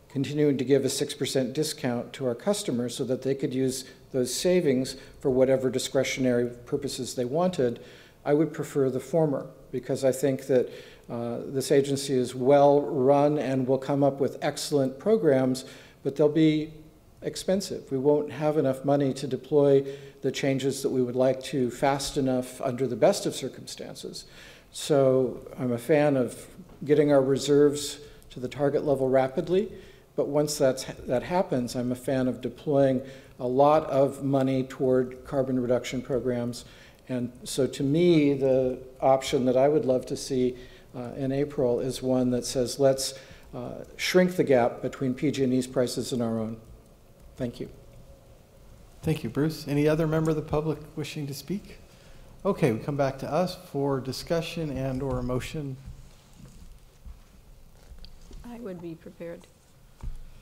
continuing to give a 6% discount to our customers so that they could use those savings for whatever discretionary purposes they wanted, I would prefer the former, because I think that this agency is well run and will come up with excellent programs, but they'll be expensive. We won't have enough money to deploy the changes that we would like to fast enough under the best of circumstances. So I'm a fan of getting our reserves to the target level rapidly, but once that happens, I'm a fan of deploying a lot of money toward carbon reduction programs. And so to me, the option that I would love to see in April is one that says, let's shrink the gap between PG&E's prices and our own. Thank you. Thank you, Bruce. Any other member of the public wishing to speak? Okay, we come back to us for discussion and or a motion. I would be prepared.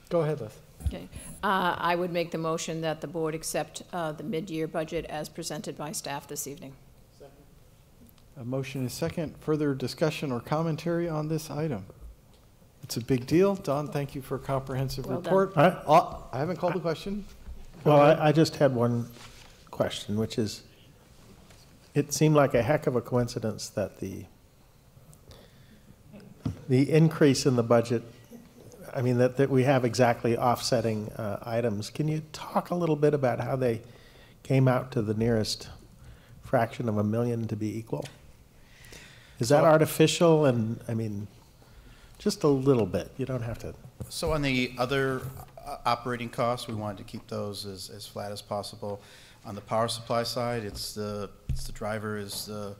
Go ahead, Liz. Okay. I would make the motion that the board accept the mid-year budget as presented by staff this evening. A motion is second. Further discussion or commentary on this item? It's a big deal. Don, thank you for a comprehensive Well report. done. I haven't called the question. Well, I just had one question, which is, it seemed like a heck of a coincidence that the increase in the budget, I mean, that we have exactly offsetting items. Can you talk a little bit about how they came out to the nearest fraction of a million to be equal? Is that artificial? And I mean, just a little bit. You don't have to. So on the other operating costs, we wanted to keep those as flat as possible. On the power supply side, it's the driver is the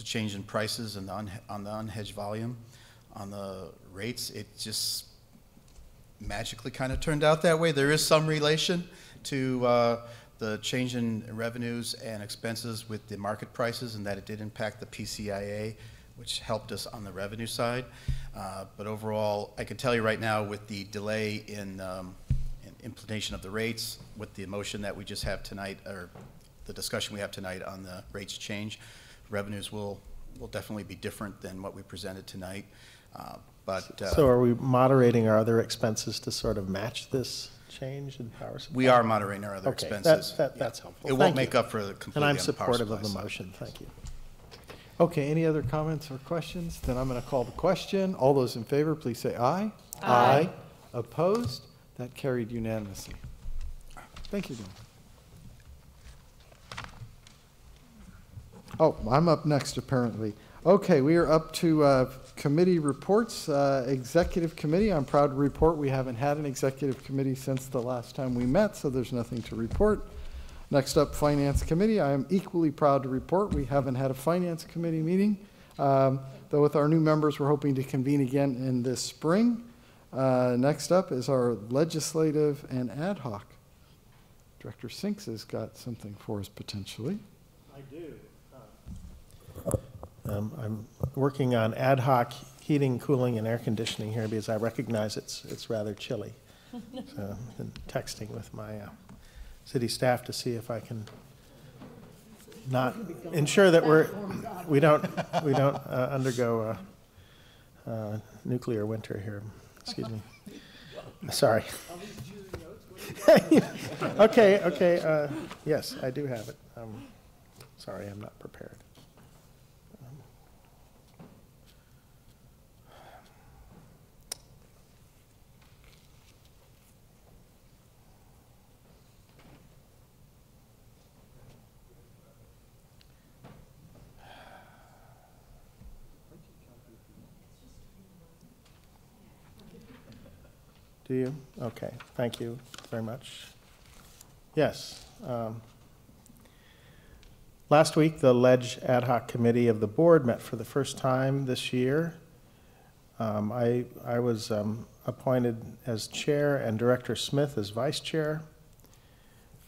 change in prices and on the unhedged volume. On the rates, it just magically kind of turned out that way. There is some relation to the change in revenues and expenses with the market prices, and that it did impact the PCIA, which helped us on the revenue side. But overall, I can tell you right now, with the delay in implementation of the rates, with the motion that we just have tonight, or the discussion we have tonight on the rates change, revenues will definitely be different than what we presented tonight. So are we moderating our other expenses to sort of match this change in power supply? We are moderating our other expenses. That's helpful. It won't make up for the completely. And I'm on the power supportive of the supply motion. Thank you. Okay, any other comments or questions? Then I'm going to call the question. All those in favor, please say aye. Aye. Opposed? That carried unanimously. Thank you, Don. Oh, I'm up next, apparently. Okay, we are up to committee reports. Executive committee, I'm proud to report we haven't had an executive committee since the last time we met, so there's nothing to report. Next up, Finance Committee. I am equally proud to report we haven't had a Finance Committee meeting. Though with our new members, we're hoping to convene again in this spring. Next up is our Legislative and Ad Hoc. Director Sinks has got something for us potentially. I do. I'm working on ad hoc heating, cooling, and air conditioning here because I recognize it's rather chilly. So I've been texting with my city staff to see if I can not ensure that we don't undergo a nuclear winter here. Excuse me. Sorry. Okay. Yes, I do have it. Sorry, I'm not prepared. Do you? Okay, thank you very much. Yes. Last week, the Ledge Ad Hoc Committee of the Board met for the first time this year. I was appointed as chair and Director Smith as vice chair.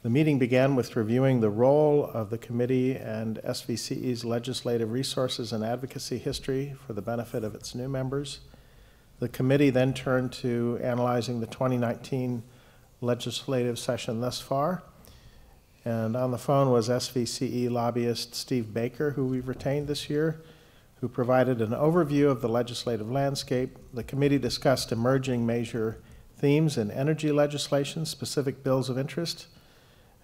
The meeting began with reviewing the role of the committee and SVCE's legislative resources and advocacy history for the benefit of its new members. The committee then turned to analyzing the 2019 legislative session thus far. And on the phone was SVCE lobbyist Steve Baker, who we've retained this year, who provided an overview of the legislative landscape. The committee discussed emerging major themes in energy legislation, specific bills of interest,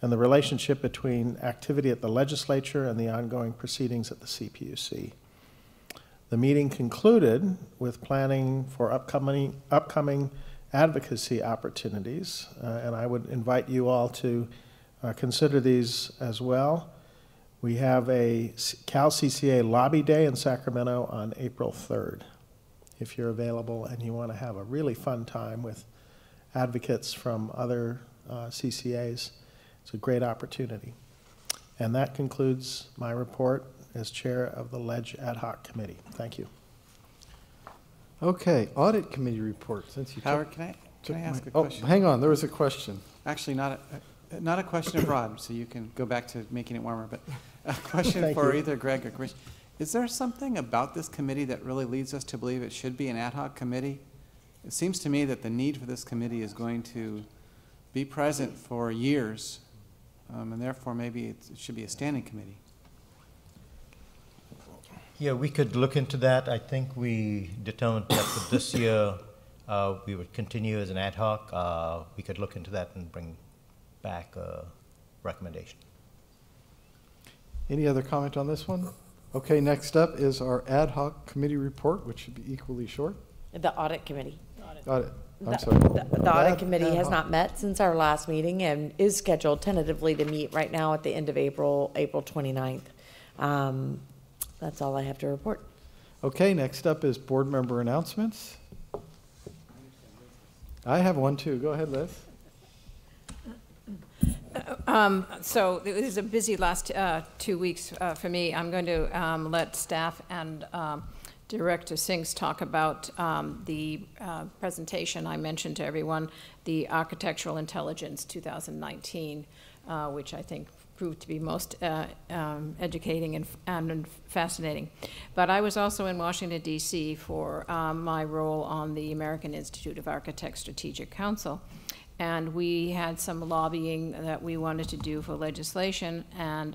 and the relationship between activity at the legislature and the ongoing proceedings at the CPUC. The meeting concluded with planning for upcoming advocacy opportunities, and I would invite you all to consider these as well. We have a Cal CCA Lobby Day in Sacramento on April 3rd. If you're available and you want to have a really fun time with advocates from other CCAs, it's a great opportunity. And that concludes my report as chair of the Ledge Ad Hoc Committee. Thank you. Okay, Audit Committee report. Since you Howard, can I ask a question? Oh, hang on, there was a question. Actually, not a question of Rod, so you can go back to making it warmer, but a question for either Greg or Chris. Is there something about this committee that really leads us to believe it should be an ad hoc committee? It seems to me that the need for this committee is going to be present for years, and therefore maybe it should be a standing committee. Yeah, we could look into that. I think we determined that for this year we would continue as an ad hoc. We could look into that and bring back a recommendation. Any other comment on this one? Okay, next up is our ad hoc committee report, which should be equally short. The audit committee. Audit. I'm The- sorry. The audit committee has not met since our last meeting and is scheduled tentatively to meet right now at the end of April, April 29th. That's all I have to report. Okay, next up is board member announcements. I have one too. Go ahead, Liz. So it was a busy last 2 weeks for me. I'm going to let staff and Director Singhs talk about the presentation I mentioned to everyone, the Architectural Intelligence 2019, which I think proved to be most educating and fascinating. But I was also in Washington, D.C. for my role on the American Institute of Architects Strategic Council. And we had some lobbying that we wanted to do for legislation, and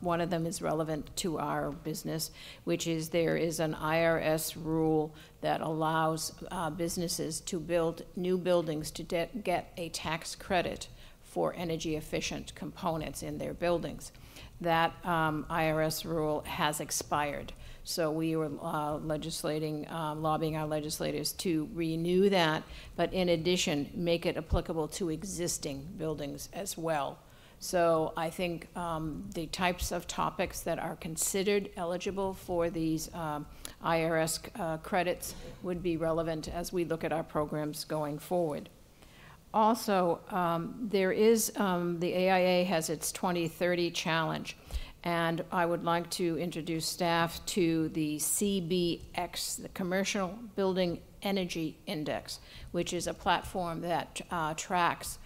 one of them is relevant to our business, which is there is an IRS rule that allows businesses to build new buildings to get a tax credit for energy efficient components in their buildings. That IRS rule has expired. So we were lobbying our legislators to renew that, but in addition, make it applicable to existing buildings as well. So I think the types of topics that are considered eligible for these IRS credits would be relevant as we look at our programs going forward. Also, there is, the AIA has its 2030 challenge. And I would like to introduce staff to the CBX, the Commercial Building Energy Index, which is a platform that tracks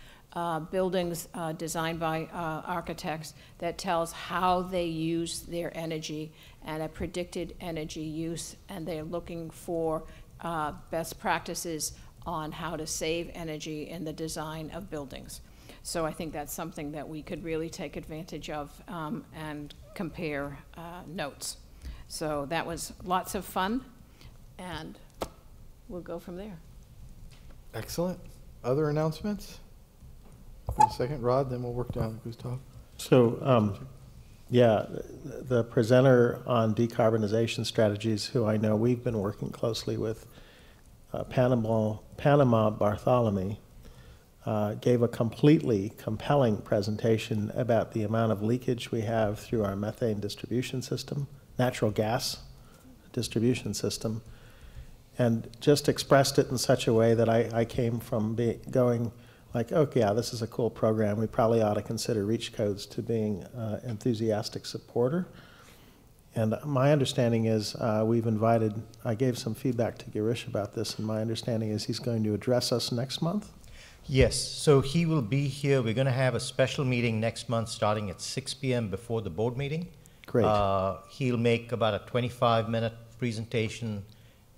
buildings designed by architects that tells how they use their energy and a predicted energy use, and they're looking for best practices on how to save energy in the design of buildings. So I think that's something that we could really take advantage of and compare notes. So that was lots of fun, and we'll go from there. Excellent. Other announcements? For a second, Rod, then we'll work down to Gustav. So, yeah, the presenter on decarbonization strategies, who I know we've been working closely with, Panama Bartholomew, gave a completely compelling presentation about the amount of leakage we have through our methane distribution system, natural gas distribution system, and just expressed it in such a way that I came from going like, okay, yeah, this is a cool program. We probably ought to consider reach codes, to being enthusiastic supporter. And my understanding is I gave some feedback to Girish about this, and my understanding is he's going to address us next month. Yes, so he will be here. We're going to have a special meeting next month starting at 6 p.m. before the board meeting. Great. He'll make about a 25-minute presentation,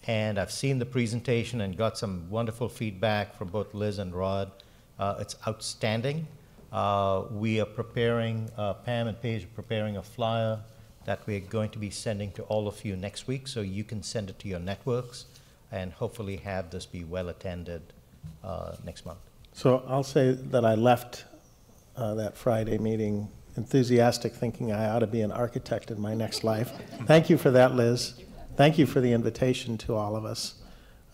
and I've seen the presentation and got some wonderful feedback from both Liz and Rod. It's outstanding. We are preparing, Pam and Paige are preparing a flyer that we're going to be sending to all of you next week, so you can send it to your networks and hopefully have this be well attended next month. So I'll say that I left that Friday meeting enthusiastic, thinking I ought to be an architect in my next life. Thank you for that, Liz. Thank you for the invitation to all of us.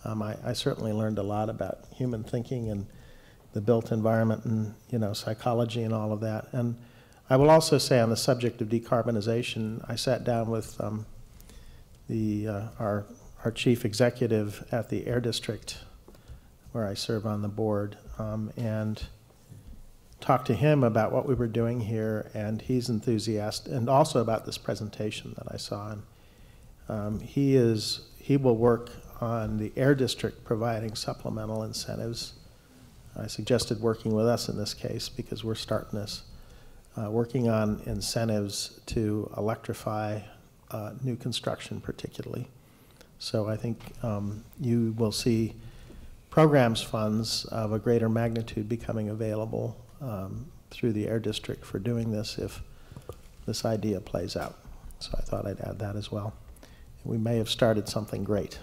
I certainly learned a lot about human thinking and the built environment and psychology and all of that. And I will also say, on the subject of decarbonization, I sat down with our chief executive at the Air District, where I serve on the board, and talked to him about what we were doing here, and he's enthusiastic, and also about this presentation that I saw. And he will work on the Air District providing supplemental incentives. I suggested working with us in this case because we're starting this, working on incentives to electrify new construction particularly. So I think you will see programs funds of a greater magnitude becoming available through the Air District for doing this if this idea plays out. So I thought I'd add that as well. We may have started something great.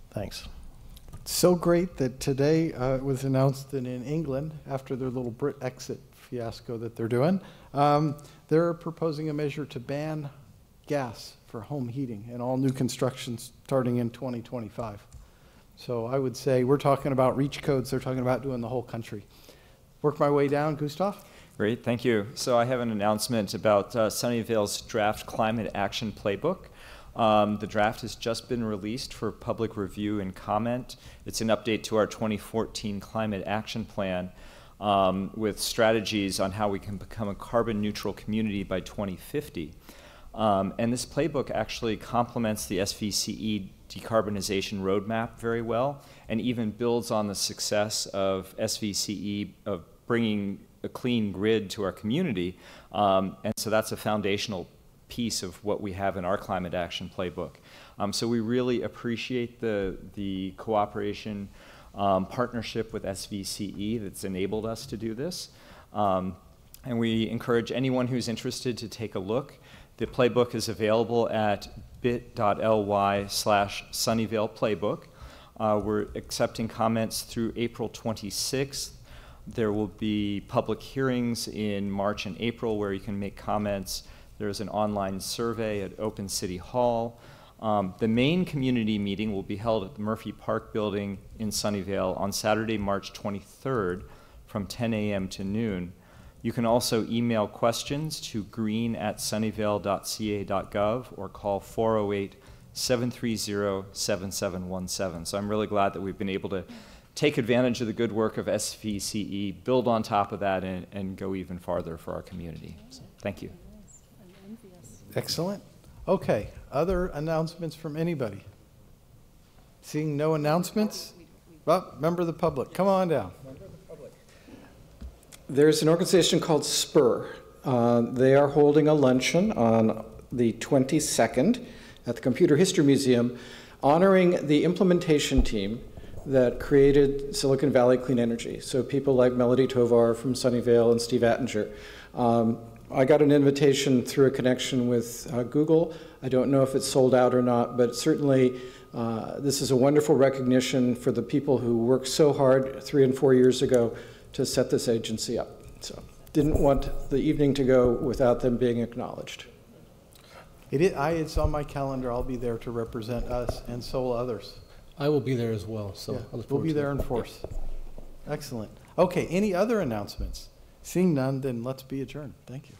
Thanks. So great that today it was announced that in England, after their little Brit exit fiasco that they're doing, they're proposing a measure to ban gas for home heating in all new construction starting in 2025. So I would say we're talking about reach codes. They're talking about doing the whole country. Work my way down, Gustav. Great, thank you. So I have an announcement about Sunnyvale's draft climate action playbook. The draft has just been released for public review and comment. It's an update to our 2014 climate action plan with strategies on how we can become a carbon neutral community by 2050. And this playbook actually complements the SVCE decarbonization roadmap very well, and even builds on the success of SVCE of bringing a clean grid to our community. And so that's a foundational piece of what we have in our climate action playbook. So we really appreciate the cooperation, partnership with SVCE that's enabled us to do this. And we encourage anyone who's interested to take a look. The playbook is available at bit.ly/Sunnyvale Playbook. We're accepting comments through April 26th. There will be public hearings in March and April where you can make comments. There's an online survey at Open City Hall. The main community meeting will be held at the Murphy Park Building in Sunnyvale on Saturday, March 23rd from 10 a.m. to noon. You can also email questions to green@sunnyvale.ca.gov or call 408-730-7717. So I'm really glad that we've been able to take advantage of the good work of SVCE, build on top of that, and go even farther for our community. So, thank you. Excellent. Okay, other announcements from anybody? Seeing no announcements? Well, member of the public, come on down. There's an organization called SPUR. They are holding a luncheon on the 22nd at the Computer History Museum, honoring the implementation team that created Silicon Valley Clean Energy. So people like Melody Tovar from Sunnyvale and Steve Attinger. I got an invitation through a connection with Google. I don't know if it's sold out or not, but certainly this is a wonderful recognition for the people who worked so hard 3 and 4 years ago to set this agency up. So didn't want the evening to go without them being acknowledged. It's on my calendar. I'll be there to represent us, and so will others. I will be there as well, so yeah, I look we'll forward be to there it. in force. Excellent. Okay, any other announcements? Seeing none, then let's be adjourned. Thank you.